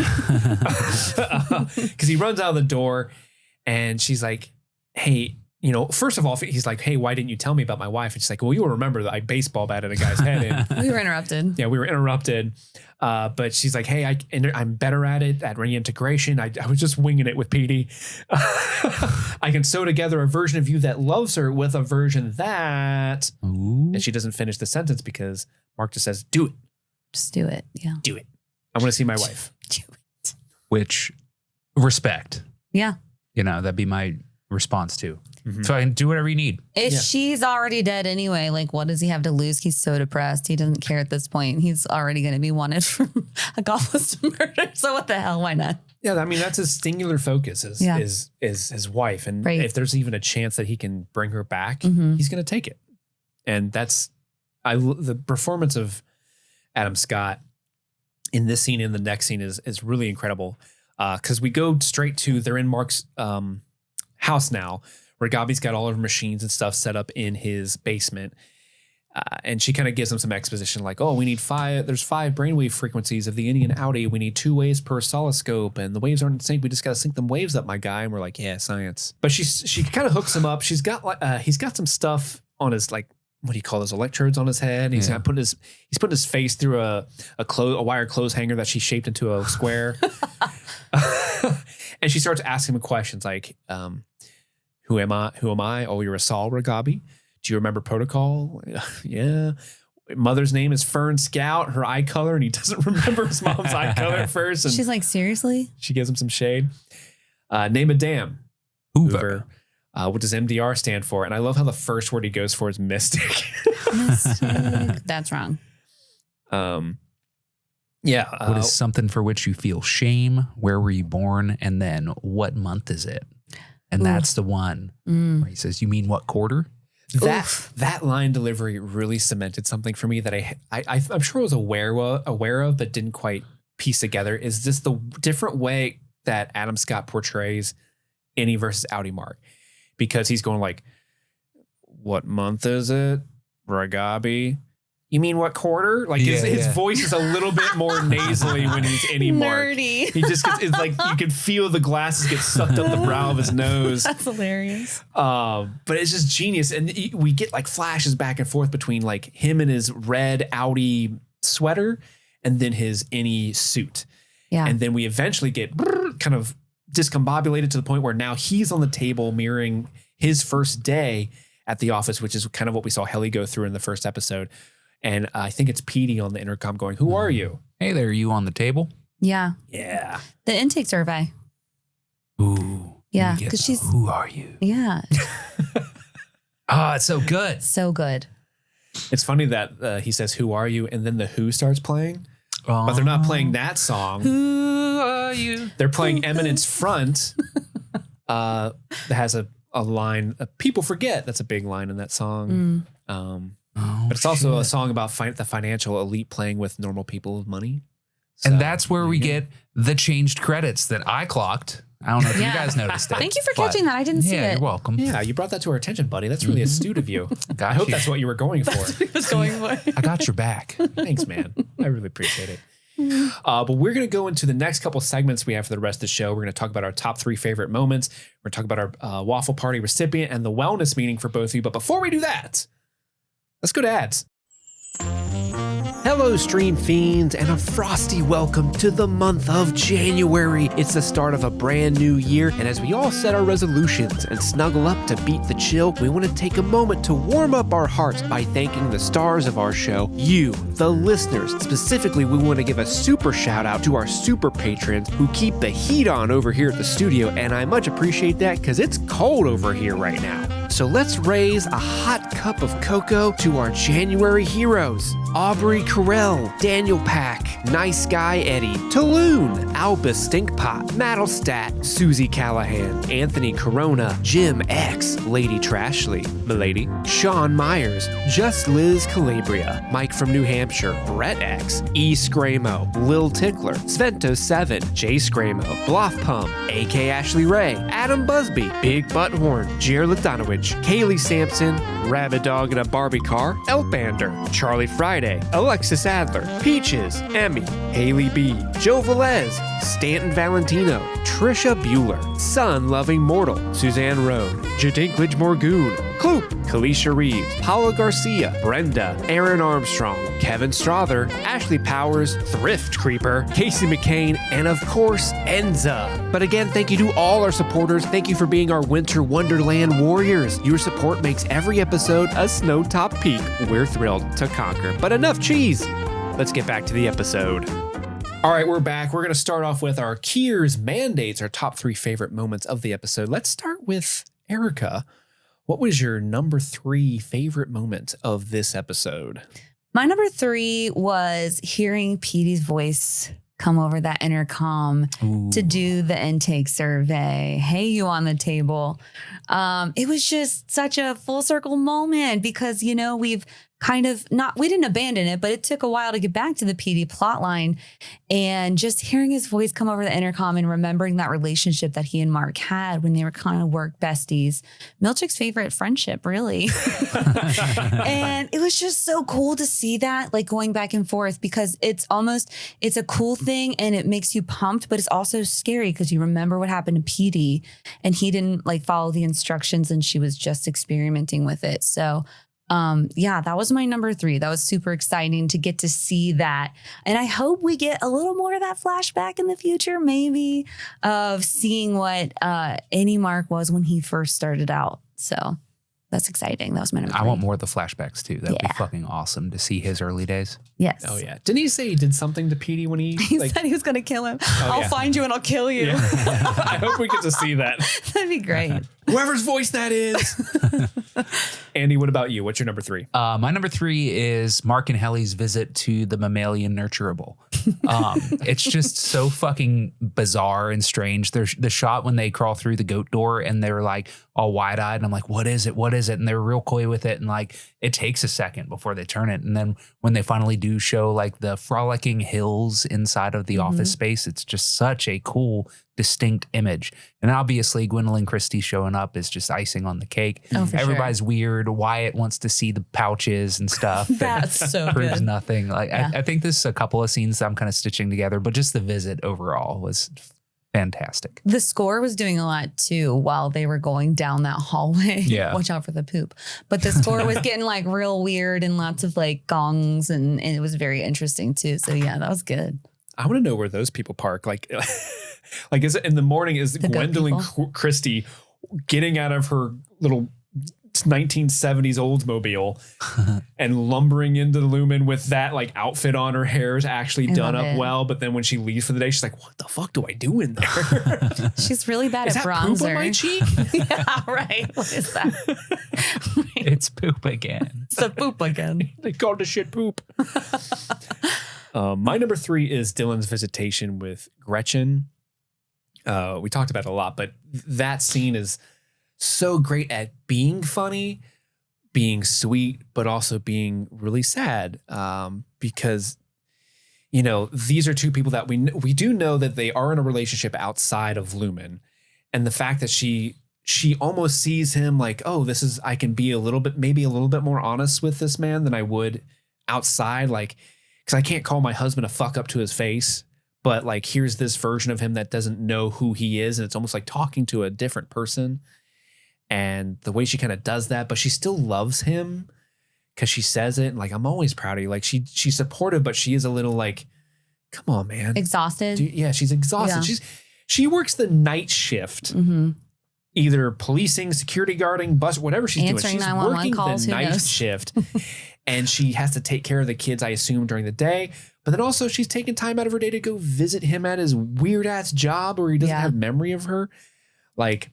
Because he runs out of the door, and she's like, "Hey, first of all, he's like, hey, why didn't you tell me about my wife?" And she's like, well, you'll remember that I baseball batted a guy's head in. We were interrupted. Yeah, we were interrupted. But she's like, hey, I'm better at it, at reintegration. I was just winging it with PD. I can sew together a version of you that loves her with a version that... Ooh. And she doesn't finish the sentence because Mark just says, do it. Just do it. Yeah. Do it. I want to see my wife. Do it. Which, respect. Yeah. That'd be my response too. So I can do whatever you need. If she's already dead anyway, like what does he have to lose? He's so depressed. He doesn't care at this point. He's already going to be wanted for accomplice to murder. So what the hell? Why not? Yeah, I mean, that's his singular focus is his wife. And if there's even a chance that he can bring her back, he's going to take it. And the performance of Adam Scott in this scene and the next scene is really incredible. Because we go straight to, they're in Mark's house now, where Regabi's got all of her machines and stuff set up in his basement. And she kind of gives him some exposition like, oh, we need there's 5 brainwave frequencies of the Indian Outie. We need 2 waves per oscilloscope, and the waves aren't in sync. We just got to sync them waves up, my guy. And we're like, yeah, science. But she kind of hooks him up. He's got some stuff on his, like, what do you call those, electrodes on his head? And he's putting his face through a wire clothes hanger that she shaped into a square. And she starts asking him questions like, who am I? Oh, you're a Saul Regabi. Do you remember protocol? Yeah. Mother's name is Fern Scout. Her eye color, and he doesn't remember his mom's eye color at first. And she's like, seriously? She gives him some shade. Name a dam. Hoover. What does MDR stand for? And I love how the first word he goes for is mystic. Mystic. That's wrong. Yeah. What is something for which you feel shame? Where were you born? And then what month is it? And that's the one where he says, you mean what quarter? That line delivery really cemented something for me that I'm sure I was aware of, but didn't quite piece together. Is this the different way that Adam Scott portrays Innie versus Outie Mark? Because he's going like, what month is it? Ragabi. You mean what quarter? Like his voice is a little bit more nasally when he's Innie Mark. Nerdy. He just gets, it's like you can feel the glasses get sucked up the brow of his nose. That's hilarious. But it's just genius. And we get like flashes back and forth between like him in his red Audi sweater and then his Innie suit. Yeah. And then we eventually get kind of discombobulated to the point where now he's on the table mirroring his first day at the office, which is kind of what we saw Helly go through in the first episode. And I think it's Petey on the intercom going, who are you? Hey there, you on the table? Yeah. Yeah. The intake survey. Ooh. Yeah. Because she's. Who are you? Yeah. Oh, it's so good. So good. It's funny that he says, who are you? And then the Who starts playing. But they're not playing that song. Who are you? They're playing Eminence Front. That has a line, people forget. That's a big line in that song. But it's also a song about the financial elite playing with normal people with money. So, and that's where we get the changed credits that I clocked. I don't know if you guys noticed it. Thank you for catching that. I didn't see it. Yeah, you're welcome. Yeah, you brought that to our attention, buddy. That's really astute of you. I hope that's what you were going for. was going for. I got your back. Thanks, man. I really appreciate it. But we're going to go into the next couple segments we have for the rest of the show. We're going to talk about our top 3 favorite moments. We're going to talk about our Waffle Party recipient and the wellness meeting for both of you. But before we do that, let's go to ads. Hello, Stream Fiends, and a frosty welcome to the month of January. It's the start of a brand new year, and as we all set our resolutions and snuggle up to beat the chill, we want to take a moment to warm up our hearts by thanking the stars of our show, you, the listeners. Specifically, we want to give a super shout out to our super patrons who keep the heat on over here at the studio, and I much appreciate that because it's cold over here right now. So let's raise a hot cup of cocoa to our January heroes. Aubrey Carell, Daniel Pack, Nice Guy Eddie, Tulloon, Albus Stinkpot, Maddlestat, Susie Callahan, Anthony Corona, Jim X, Lady Trashley, Milady, Sean Myers, Just Liz Calabria, Mike from New Hampshire, Brett X, E. Scramo, Lil Tickler, Svento7, Jay Scramo, Bloff Pum, AK Ashley Ray, Adam Busby, Big Butthorn, Jer Ladanowicz, Kaylee Sampson, Rabbit Dog in a Barbie Car, Elbander, Charlie Friday, Alexis Adler, Peaches, Emmy, Haley B, Joe Velez, Stanton Valentino, Trisha Bueller, Sun Loving Mortal, Suzanne Road, Jadinklage Morgoon, Kloop, Kalisha Reeves, Paula Garcia, Brenda, Aaron Armstrong, Kevin Strother, Ashley Powers, Thrift Creeper, Casey McCain, and of course, Enza. But again, thank you to all our supporters. Thank you for being our winter wonderland warriors. Your support makes every episode a snow-top peak we're thrilled to conquer. But enough cheese. Let's get back to the episode. All right, we're back. We're going to start off with our Kier's mandates, our top 3 favorite moments of the episode. Let's start with Erica. What was your number 3 favorite moment of this episode? My number 3 was hearing Petey's voice come over that intercom to do the intake survey. Hey, you on the table. It was just such a full circle moment because, you know, we've kind of we didn't abandon it, but it took a while to get back to the PD plotline, and just hearing his voice come over the intercom and remembering that relationship that he and Mark had when they were kind of work besties. Milchick's favorite friendship, really. And it was just so cool to see that, like, going back and forth, because it's a cool thing and it makes you pumped, but it's also scary because you remember what happened to PD and he didn't like follow the instructions and she was just experimenting with it. So yeah, that was my number 3. That was super exciting to get to see that. And I hope we get a little more of that flashback in the future, maybe, of seeing what Outie Mark was when he first started out. So that's exciting. That was my number 3. I want more of the flashbacks too. That'd be fucking awesome to see his early days. Yes. Oh yeah. Didn't he say he did something to Petey when he said he was going to kill him? I'll find you and I'll kill you. Yeah. I hope we get to see that. That'd be great. Whoever's voice that is. Andy, what about you? What's your number 3? My number 3 is Mark and Helly's visit to the mammalian nurturable. It's just so fucking bizarre and strange. There's the shot when they crawl through the goat door and they're like all wide eyed. And I'm like, what is it? What is it? And they're real coy with it. And like, it takes a second before they turn it. And then when they finally do show like the frolicking hills inside of the office space, it's just such a cool, distinct image. And obviously Gwendolyn Christie showing up is just icing on the cake. Oh, for Everybody's weird. Wyatt wants to see the pouches and stuff. That's so proves good. nothing. Like Yeah. I think there's a couple of scenes that I'm kind of stitching together, but just the visit overall was fantastic. The score was doing a lot too while they were going down that hallway. Yeah. Watch out for the poop. But the score was getting like real weird and lots of like gongs and it was very interesting too. So yeah, that was good. I want to know where those people park. Like is it in the morning? Is The goat Gwendolyn people? Christie getting out of her little 1970s Oldsmobile and lumbering into the Lumen with that like outfit on? Her hair is actually I done love up it. well, but then when she leaves for the day, she's like, "What the fuck do I do in there? She's really bad Is at that bronzer. poop on my cheek?" Yeah, right. What is that? It's poop again. It's a poop again. They called the shit poop. My number 3 is Dylan's visitation with Gretchen. We talked about it a lot, but that scene is so great at being funny, being sweet, but also being really sad. Because, you know, these are two people that we do know that they are in a relationship outside of Lumen. And the fact that she almost sees him like, oh, I can be maybe a little bit more honest with this man than I would outside. Like, because I can't call my husband a fuck up to his face, but like, here's this version of him that doesn't know who he is. And it's almost like talking to a different person. And the way she kind of does that, but she still loves him because she says it. And like, I'm always proud of you. Like she's supportive, but she is a little like, come on, man. Exhausted. She's exhausted. Yeah. She works the night shift, either policing, security guarding, bus, whatever she's Answering doing. She's 911 working calls, the who night knows? shift and she has to take care of the kids, I assume, during the day. But then also she's taking time out of her day to go visit him at his weird ass job where he doesn't have memory of her. Like,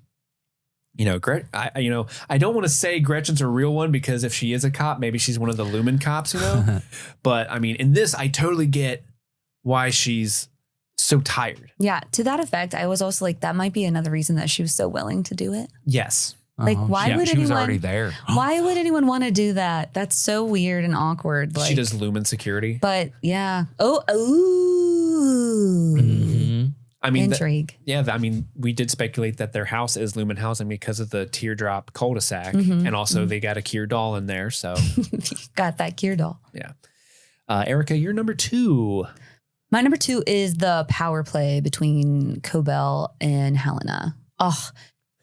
you know, I don't want to say Gretchen's a real one because if she is a cop, maybe she's one of the Lumen cops, you know? But I mean, in this, I totally get why she's so tired. Yeah. To that effect, I was also like, that might be another reason that she was so willing to do it. Yes. Like, why would she was anyone already there? Why would anyone want to do that? That's so weird and awkward. Like, She does Lumen security. But yeah. Ooh. I mean, Intrigue. I mean, we did speculate that their house is Lumen housing because of the teardrop cul-de-sac. Mm-hmm. And also they got a Kier doll in there. So Got that Kier doll. yeah. Erica, you're number 2. My number 2 is the power play between Cobell and Helena. Oh,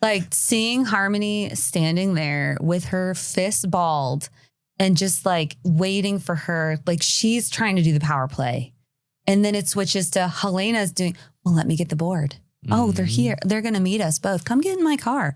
like seeing Harmony standing there with her fist balled and just like waiting for her, like she's trying to do the power play. And then it switches to Helena's doing, well, let me get the board. Oh, they're here. They're going to meet us both. Come get in my car.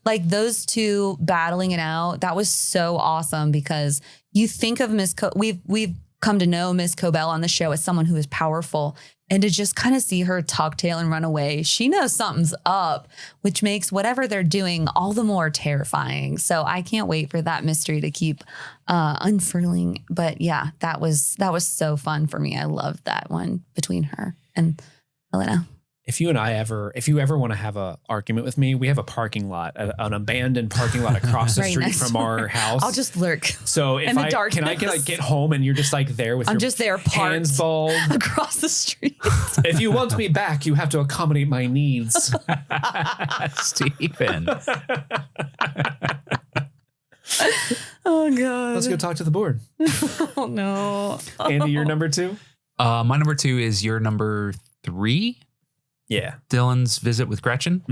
Like those two battling it out. That was so awesome because you think of we've come to know Miss Cobell on the show as someone who is powerful, and to just kind of see her tuck tail and run away, she knows something's up, which makes whatever they're doing all the more terrifying. So I can't wait for that mystery to keep unfurling. But yeah, that was so fun for me. I loved that one between her and Helena. If you ever want to have a argument with me, we have a parking lot, an abandoned parking lot across the Right street next from door. our house. I'll just lurk So if in the can I darkness. like get home and you're just like there with I'm your just there parked hands balled. across the street. If you want me back, you have to accommodate my needs. Stephen. Oh God. Let's go talk to the board. Oh no. Andy, you're number 2? My number 2 is your number 3. Yeah. Dylan's visit with Gretchen.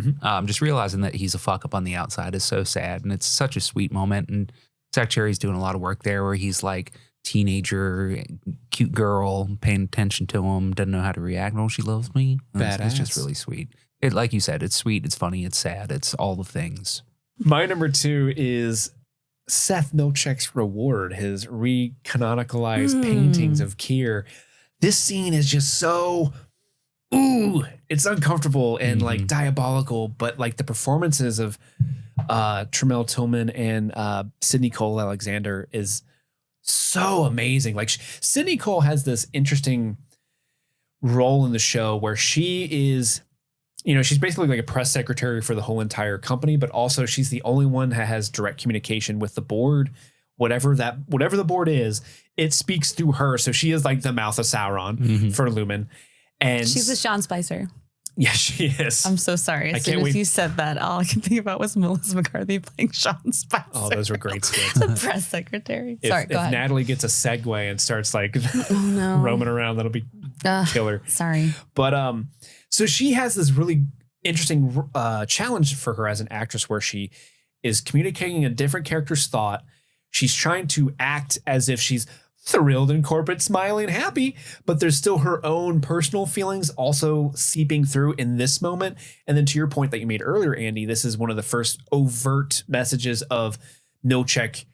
Just realizing that he's a fuck up on the outside is so sad. And it's such a sweet moment. And Secretary's doing a lot of work there where he's like teenager, cute girl, paying attention to him, doesn't know how to react. Oh, she loves me. It's just Badass. really sweet. It, like you said, it's sweet, it's funny, it's sad, it's all the things. My number 2 is Seth Milchick's reward, his recanonicalized paintings of Kier. This scene is just so, it's uncomfortable and like diabolical, but like the performances of Tremel Tillman and Sydney Cole Alexander is so amazing. Like Sydney Cole has this interesting role in the show where she is, she's basically like a press secretary for the whole entire company, but also she's the only one that has direct communication with the board. Whatever the board is, it speaks through her. So she is like the mouth of Sauron for Lumon. And she's a Sean Spicer. Yeah, she is. I'm so sorry. As soon as you said that, all I can think about was Melissa McCarthy playing Sean Spicer. Oh, those were great skits. The press secretary. Sorry, go ahead. If Natalie gets a segue and starts like roaming around, that'll be killer. Sorry. But so she has this really interesting challenge for her as an actress where she is communicating a different character's thought. She's trying to act as if she's thrilled and corporate, smiling, happy, but there's still her own personal feelings also seeping through in this moment. And then to your point that you made earlier, Andy, this is one of the first overt messages of Milchek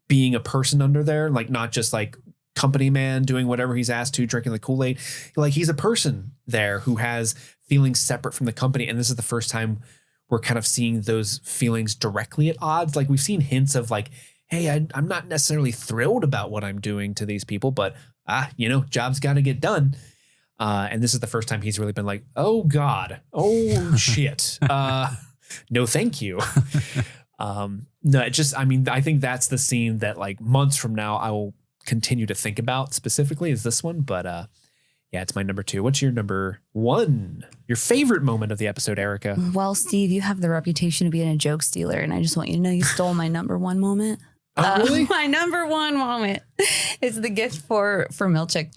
being a person under there, like not just like company man doing whatever he's asked to, drinking the Kool-Aid. Like he's a person there who has feelings separate from the company. And this is the first time we're kind of seeing those feelings directly at odds. Like we've seen hints of like, hey, I'm not necessarily thrilled about what I'm doing to these people, but job's got to get done. And this is the first time he's really been like, oh God, oh shit. No, thank you. I think that's the scene that like months from now, I will continue to think about specifically is this one. But yeah, it's my number 2. What's your number 1? Your favorite moment of the episode, Erica? Well, Steve, you have the reputation of being a joke stealer. And I just want you to know you stole my number 1 moment. Oh, really? My number 1 moment is the gift for Milchek.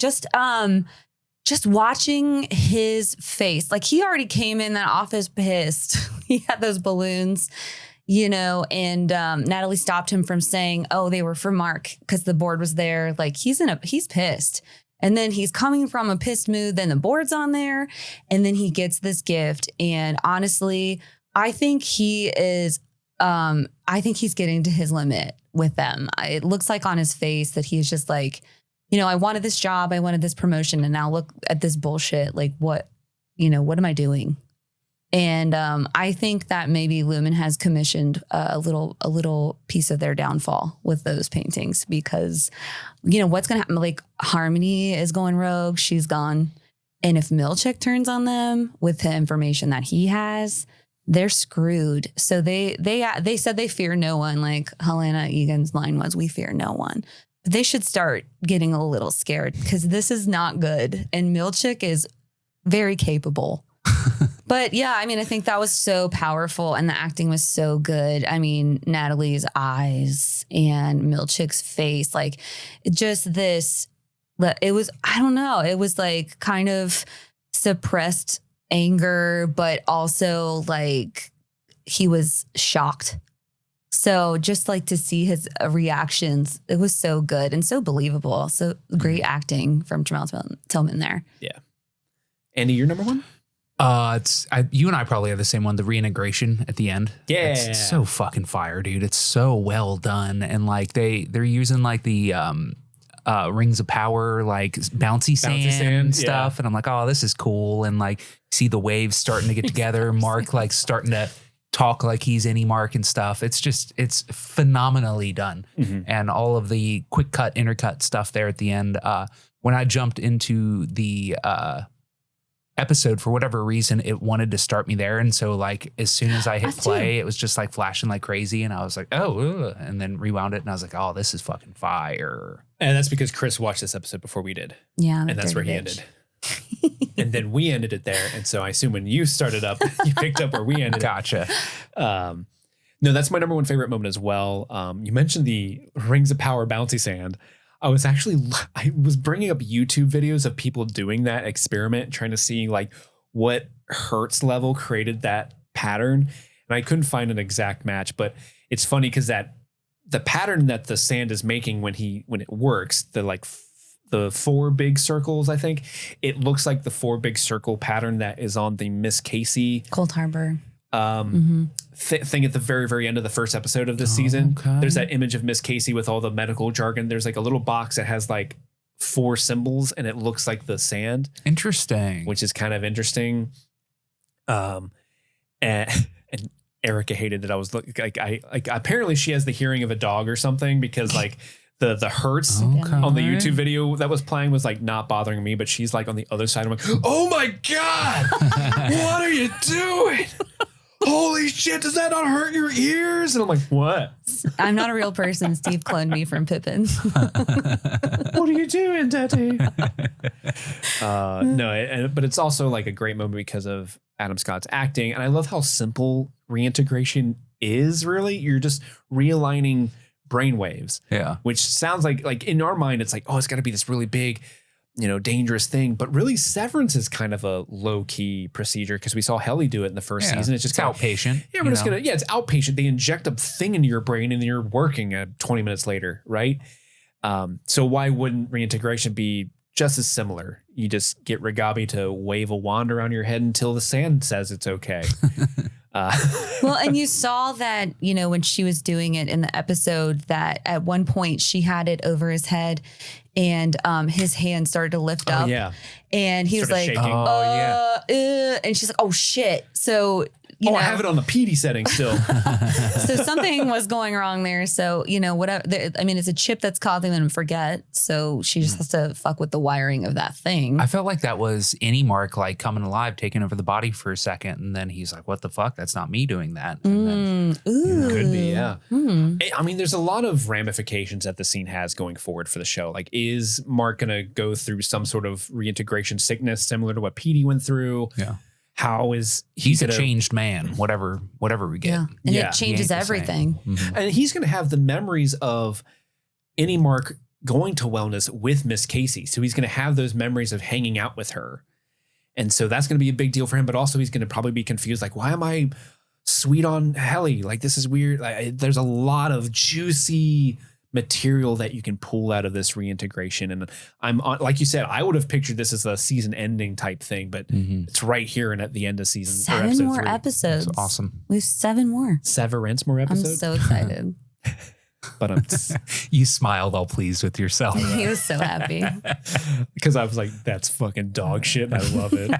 Just watching his face. Like he already came in that office pissed. He had those balloons, and Natalie stopped him from saying, oh, they were for Mark because the board was there. Like he's pissed. And then he's coming from a pissed mood. Then the board's on there. And then he gets this gift. And honestly, I think he is, I think he's getting to his limit with them. It looks like on his face that he's just like, I wanted this job. I wanted this promotion. And now look at this bullshit. Like what am I doing? And I think that maybe Lumon has commissioned a little piece of their downfall with those paintings because, what's going to happen? Like Harmony is going rogue. She's gone. And if Milchek turns on them with the information that he has, they're screwed. So they said they fear no one. Like Helena Egan's line was, we fear no one. But they should start getting a little scared because this is not good. And Milchek is very capable. But yeah, I think that was so powerful and the acting was so good. Natalie's eyes and Milchek's face, like just this, it was, I don't know, it was like kind of suppressed anger, but also like he was shocked. So just like to see his reactions, it was so good and so believable. So great acting from Tremel Tillman there. Yeah. Andy, your number 1? You and I probably have the same one, the reintegration at the end. Yeah. It's so fucking fire, dude. It's so well done. And like they're using like the rings of power, like bouncy sand stuff. Yeah. And I'm like, oh, this is cool. And like see the waves starting to get together. Mark like starting to talk like he's any Mark and stuff. It's phenomenally done. Mm-hmm. And all of the quick cut, intercut stuff there at the end. When I jumped into the episode, for whatever reason, it wanted to start me there. And so like as soon as I hit play, it was just like flashing like crazy. And I was like, oh, and then rewound it. And I was like, oh, this is fucking fire. And that's because Chris watched this episode before we did. Yeah. And that's where he ended. And then we ended it there. And so I assume when you started up, you picked up where we ended. Gotcha. No, that's my number 1 favorite moment as well. You mentioned the rings of power bouncy sand. I was bringing up YouTube videos of people doing that experiment, trying to see like what hertz level created that pattern. And I couldn't find an exact match, but it's funny because that the pattern that the sand is making when it works, the 4 big circles, I think it looks like the 4 big circle pattern that is on the Miss Casey Cold Harbor thing at the very, very end of the first episode of this season. Okay. There's that image of Miss Casey with all the medical jargon. There's like a little box that has like 4 symbols and it looks like the sand. Interesting. Which is kind of interesting. And Erica hated that I was like apparently she has the hearing of a dog or something, because like the hurts on the YouTube video that was playing was like not bothering me, but she's like on the other side. I'm like, oh my God, what are you doing? Holy shit, does that not hurt your ears? And I'm like, what? I'm not a real person. Steve cloned me from Pippin. What are you doing, Daddy? But it's also like a great moment because of Adam Scott's acting. And I love how simple reintegration is, really. You're just realigning brainwaves. Yeah. Which sounds like in our mind, it's like, oh, it's got to be this really big, dangerous thing. But really, Severance is kind of a low key procedure because we saw Helly do it in the first season. It's just outpatient. Yeah, we're just it's outpatient. They inject a thing into your brain and then you're working 20 minutes later, right? So why wouldn't reintegration be just as similar? You just get Ragabi to wave a wand around your head until the sand says it's okay. Well, and you saw that, when she was doing it in the episode, that at one point she had it over his head and his hand started to lift up. Yeah. And he was like, shaking. and she's like, oh shit. So, I have it on the PD setting still. So something was going wrong there. So, whatever. It's a chip that's causing them to forget. So she just has to fuck with the wiring of that thing. I felt like that was Outie Mark like coming alive, taking over the body for a second. And then he's like, what the fuck? That's not me doing that. And then, could be, yeah. I mean, there's a lot of ramifications that the scene has going forward for the show. Like, is Mark going to go through some sort of reintegration sickness similar to what PD went through? Yeah. How is he's a changed man, whatever we get. Yeah. And it changes everything. Mm-hmm. And he's going to have the memories of Outie Mark going to wellness with Miss Casey. So he's going to have those memories of hanging out with her. And so that's going to be a big deal for him. But also he's going to probably be confused. Like, why am I sweet on Helly? Like, this is weird. There's a lot of juicy material that you can pull out of this reintegration. And I'm like you said, I would have pictured this as a season ending type thing, but it's right here and at the end of season. 7 more episodes. That's awesome. We have 7 more. Severance more episodes. I'm so excited. But you smiled all pleased with yourself. He was so happy. Because I was like, that's fucking dog shit. And I love it.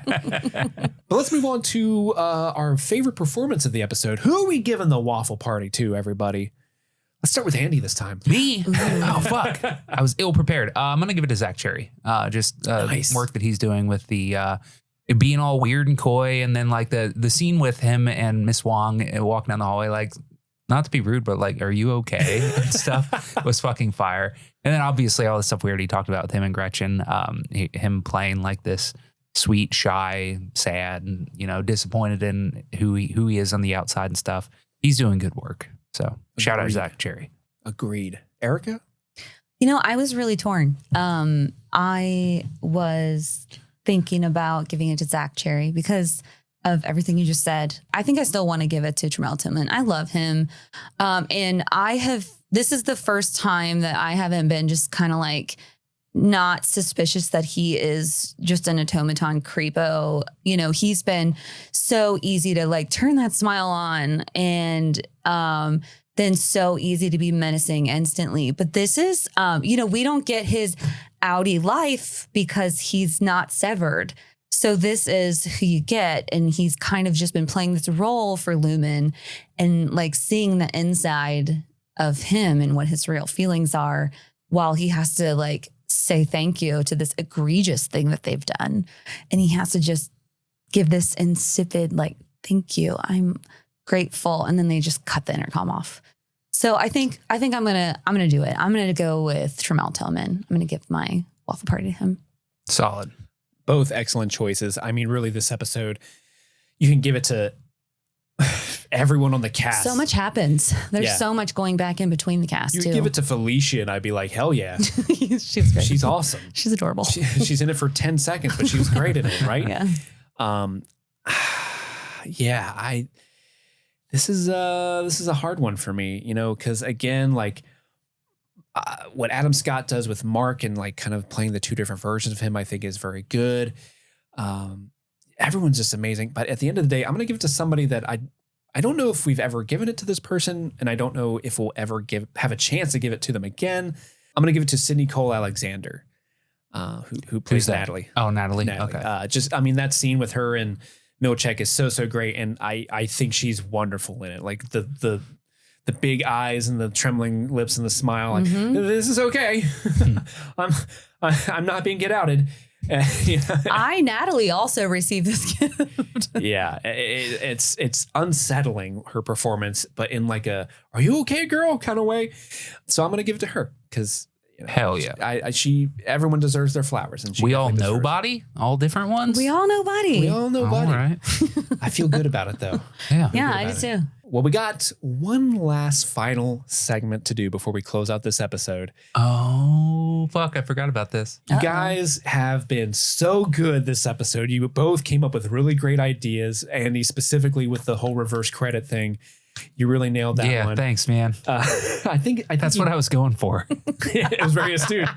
But let's move on to our favorite performance of the episode. Who are we giving the waffle party to, everybody? Let's start with Andy this time. Me? Oh, fuck. I was ill prepared. I'm going to give it to Zach Cherry. Nice. Work that he's doing with the it being all weird and coy. And then like the scene with him and Miss Wong walking down the hallway, like, not to be rude, but like, are you okay? And stuff was fucking fire. And then obviously all the stuff we already talked about with him and Gretchen, him playing like this sweet, shy, sad, and, disappointed in who he is on the outside and stuff. He's doing good work. So shout out Zach Cherry. Agreed. Erica? I was really torn. I was thinking about giving it to Zach Cherry because of everything you just said. I think I still want to give it to Tremel Tillman. I love him. And this is the first time that I haven't been just kind of like not suspicious that he is just an automaton creepo. He's been so easy to like turn that smile on and then so easy to be menacing instantly. But this is, we don't get his Outie life because he's not severed. So this is who you get. And he's kind of just been playing this role for Lumon and like seeing the inside of him and what his real feelings are while he has to like say thank you to this egregious thing that they've done. And he has to just give this insipid, like, thank you, I'm grateful. And then they just cut the intercom off. So I think I'm gonna do it. I'm gonna go with Tremel Tillman. I'm gonna give my waffle party to him. Solid. Both excellent choices. I mean, really, this episode, you can give it to everyone on the cast. So much happens. There's so much going back in between the cast, you too. Give it to Felicia, and I'd be like, hell yeah. She's great. She's awesome. She's adorable. She's in it for 10 seconds, but she was great in it, right? Yeah. This is a hard one for me, because again, like what Adam Scott does with Mark and like kind of playing the two different versions of him, I think is very good. Everyone's just amazing. But at the end of the day, I'm going to give it to somebody that I don't know if we've ever given it to this person, and I don't know if we'll ever have a chance to give it to them again. I'm going to give it to Sydney Cole Alexander, who plays Natalie. Oh, Natalie. Okay. That scene with her and Milchek is so great, and I think she's wonderful in it. Like the big eyes and the trembling lips and the smile. Like, this is okay. I'm not being get outed. Natalie, also received this gift. Yeah, it's unsettling, her performance, but in like a "Are you okay, girl?" kind of way. So I'm gonna give it to her because hell yeah, everyone deserves their flowers, and we all know Body, all different ones. We all know Body. We all know Body. All right. I feel good about it though. Yeah, I do too. Well, we got one last final segment to do before we close out this episode. Oh, fuck. I forgot about this. You guys have been so good this episode. You both came up with really great ideas. Andy, specifically with the whole reverse credit thing. You really nailed that one. Yeah, thanks, man. I think that's what I was going for. It was very astute.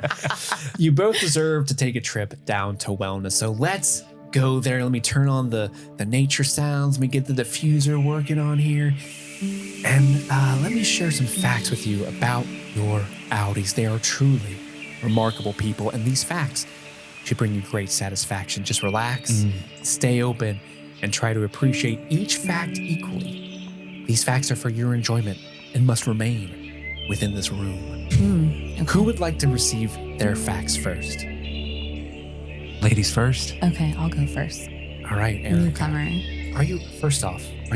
You both deserve to take a trip down to wellness. So let's go there. Let me turn on the nature sounds. Let me get the diffuser working on here. And let me share some facts with you about your Outies. They are truly remarkable people. And these facts should bring you great satisfaction. Just relax, stay open, and try to appreciate each fact equally. These facts are for your enjoyment and must remain within this room. Okay. Who would like to receive their facts first? Ladies first. Okay, I'll go first. All right, Erica. Newcomer. Are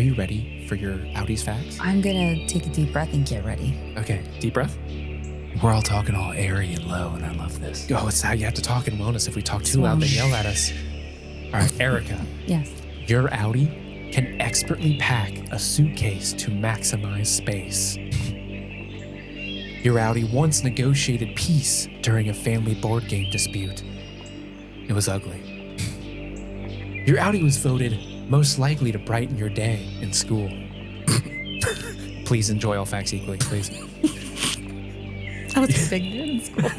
you ready for your Outies facts? I'm gonna take a deep breath and get ready. Okay, deep breath. We're all talking all airy and low, and I love this. Oh, it's how you have to talk in wellness. If we talk too loud, they yell at us. All right, Erica. Yes. Your Outie can expertly pack a suitcase to maximize space. Your Outie once negotiated peace during a family board game dispute. It was ugly. Your Outie was voted most likely to brighten your day in school. Please enjoy all facts equally, please. I was a big nerd in school.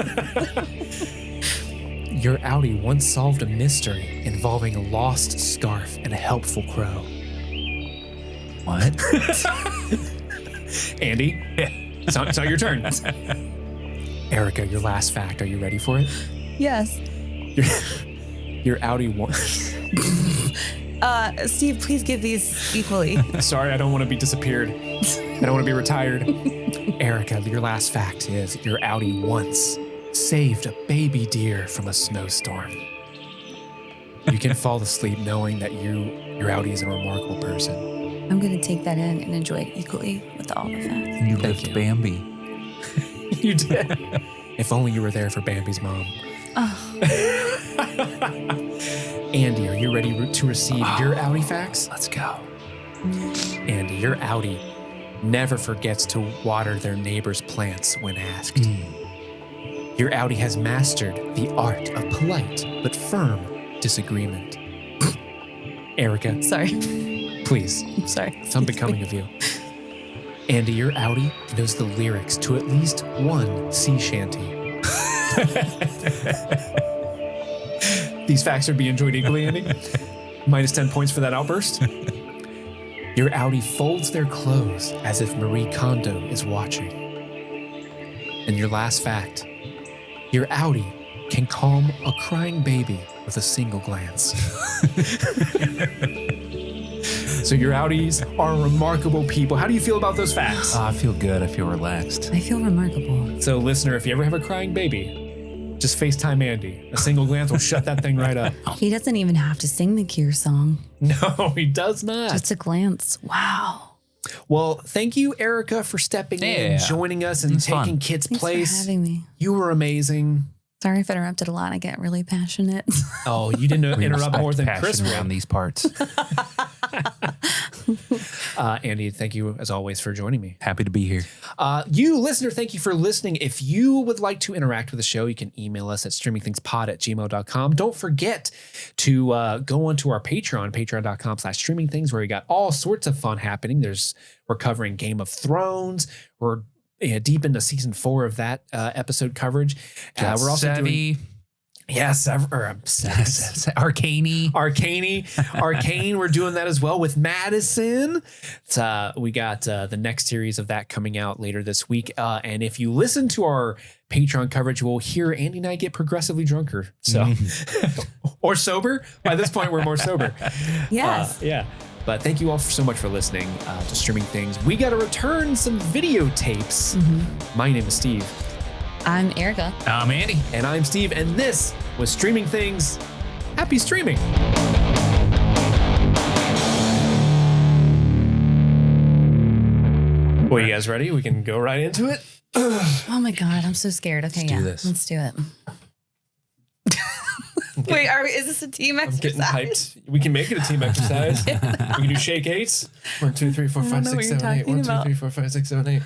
Your Outie once solved a mystery involving a lost scarf and a helpful crow. What? Andy? Yeah. It's not your turn. Erica, your last fact. Are you ready for it? Yes. Your Outie once... Steve, please give these equally. Sorry, I don't want to be disappeared. I don't want to be retired. Erica, your last fact is your Outie once saved a baby deer from a snowstorm. You can fall asleep knowing that your Outie is a remarkable person. I'm going to take that in and enjoy it equally with all the facts. You lived Bambi. You did. If only you were there for Bambi's mom. Oh. Andy, are you ready to receive your Outie facts? Let's go. Andy, your Outie never forgets to water their neighbor's plants when asked. Your Outie has mastered the art of polite but firm disagreement. Erica. Sorry. Please. I'm sorry. It's unbecoming of you. Andy, your Outie knows the lyrics to at least one sea shanty. These facts are being enjoyed equally, Andy. Minus 10 points for that outburst. Your Outie folds their clothes as if Marie Kondo is watching. And your last fact, your Outie can calm a crying baby with a single glance. So your Outies are remarkable people. How do you feel about those facts? I feel good. I feel relaxed. I feel remarkable. So listener, if you ever have a crying baby, just FaceTime Andy. A single glance will shut that thing right up. He doesn't even have to sing the Kier song. No, he does not. Just a glance. Wow. Well, thank you, Erica, for stepping in, joining us, and taking Kit's Thanks place. for having me. You were amazing. Sorry if I interrupted a lot. I get really passionate. Oh, you didn't interrupt more than Chris around these parts. Andy, thank you as always for joining me. Happy to be here. You listener, thank you for listening. If you would like to interact with the show, you can email us at streamingthingspod@gmail.com. Don't forget to go onto our Patreon, patreon.com/streamingthings, where we got all sorts of fun happening. We're covering Game of Thrones. We're deep into season 4 of that episode coverage. We're also doing Yes, Arcane. We're doing that as well with Madison. We got the next series of that coming out later this week. And if you listen to our Patreon coverage, we'll hear Andy and I get progressively drunker. So, or sober. By this point, we're more sober. Yes. Yeah. But thank you all so much for listening to Streaming Things. We got to return some videotapes. My name is Steve. I'm Erica. I'm Andy. And I'm Steve. And this was Streaming Things. Happy streaming. Well, you guys ready? We can go right into it. Oh my God, I'm so scared. Okay, Let's do this. Let's do it. Wait, is this a team I'm getting exercise? hyped. We can make it a team exercise. We can do shake eights. 1, 2, 3, 4, 5, 6, 7, 8. 1, 2, 3, 4, 5, 6, 7, 8.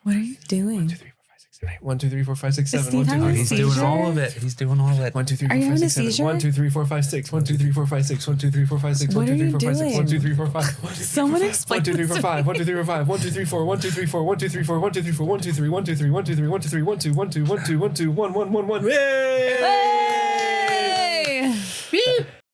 What are you doing? 1, 2, 3, 4, 5, 6, 7. 1, 2, 3, 4, 5, 6, 7. He's doing all of it. He's doing all of it. 1, 2, 3, Are 4, you 5, having a 6, 7. seizure? 1, 2, 3, 4, 5, 6. 1, 2, 3, 4, 5, 6. 1, 2, 3, 4, 5, 6. 1, 2, 3, 4, 5, 6. 1, 2, 3, 4, 5. 1, 2, 3, Someone explain 1, 2, 3, 4, 5. 1, 2, 3, 4, 5. 1, 2, 3, 4. 1, 2, 3, 4. 1, 2, 3, 4. 1, 2, 3, 4. 1, 2, 3. 1, 2, 3. 1, 2, 3. 1, 2, 3. 1, 2, 1, 2, 1, 2, 1, 2, 1, 2, 1, 1, 1, 1. Yay! Hey!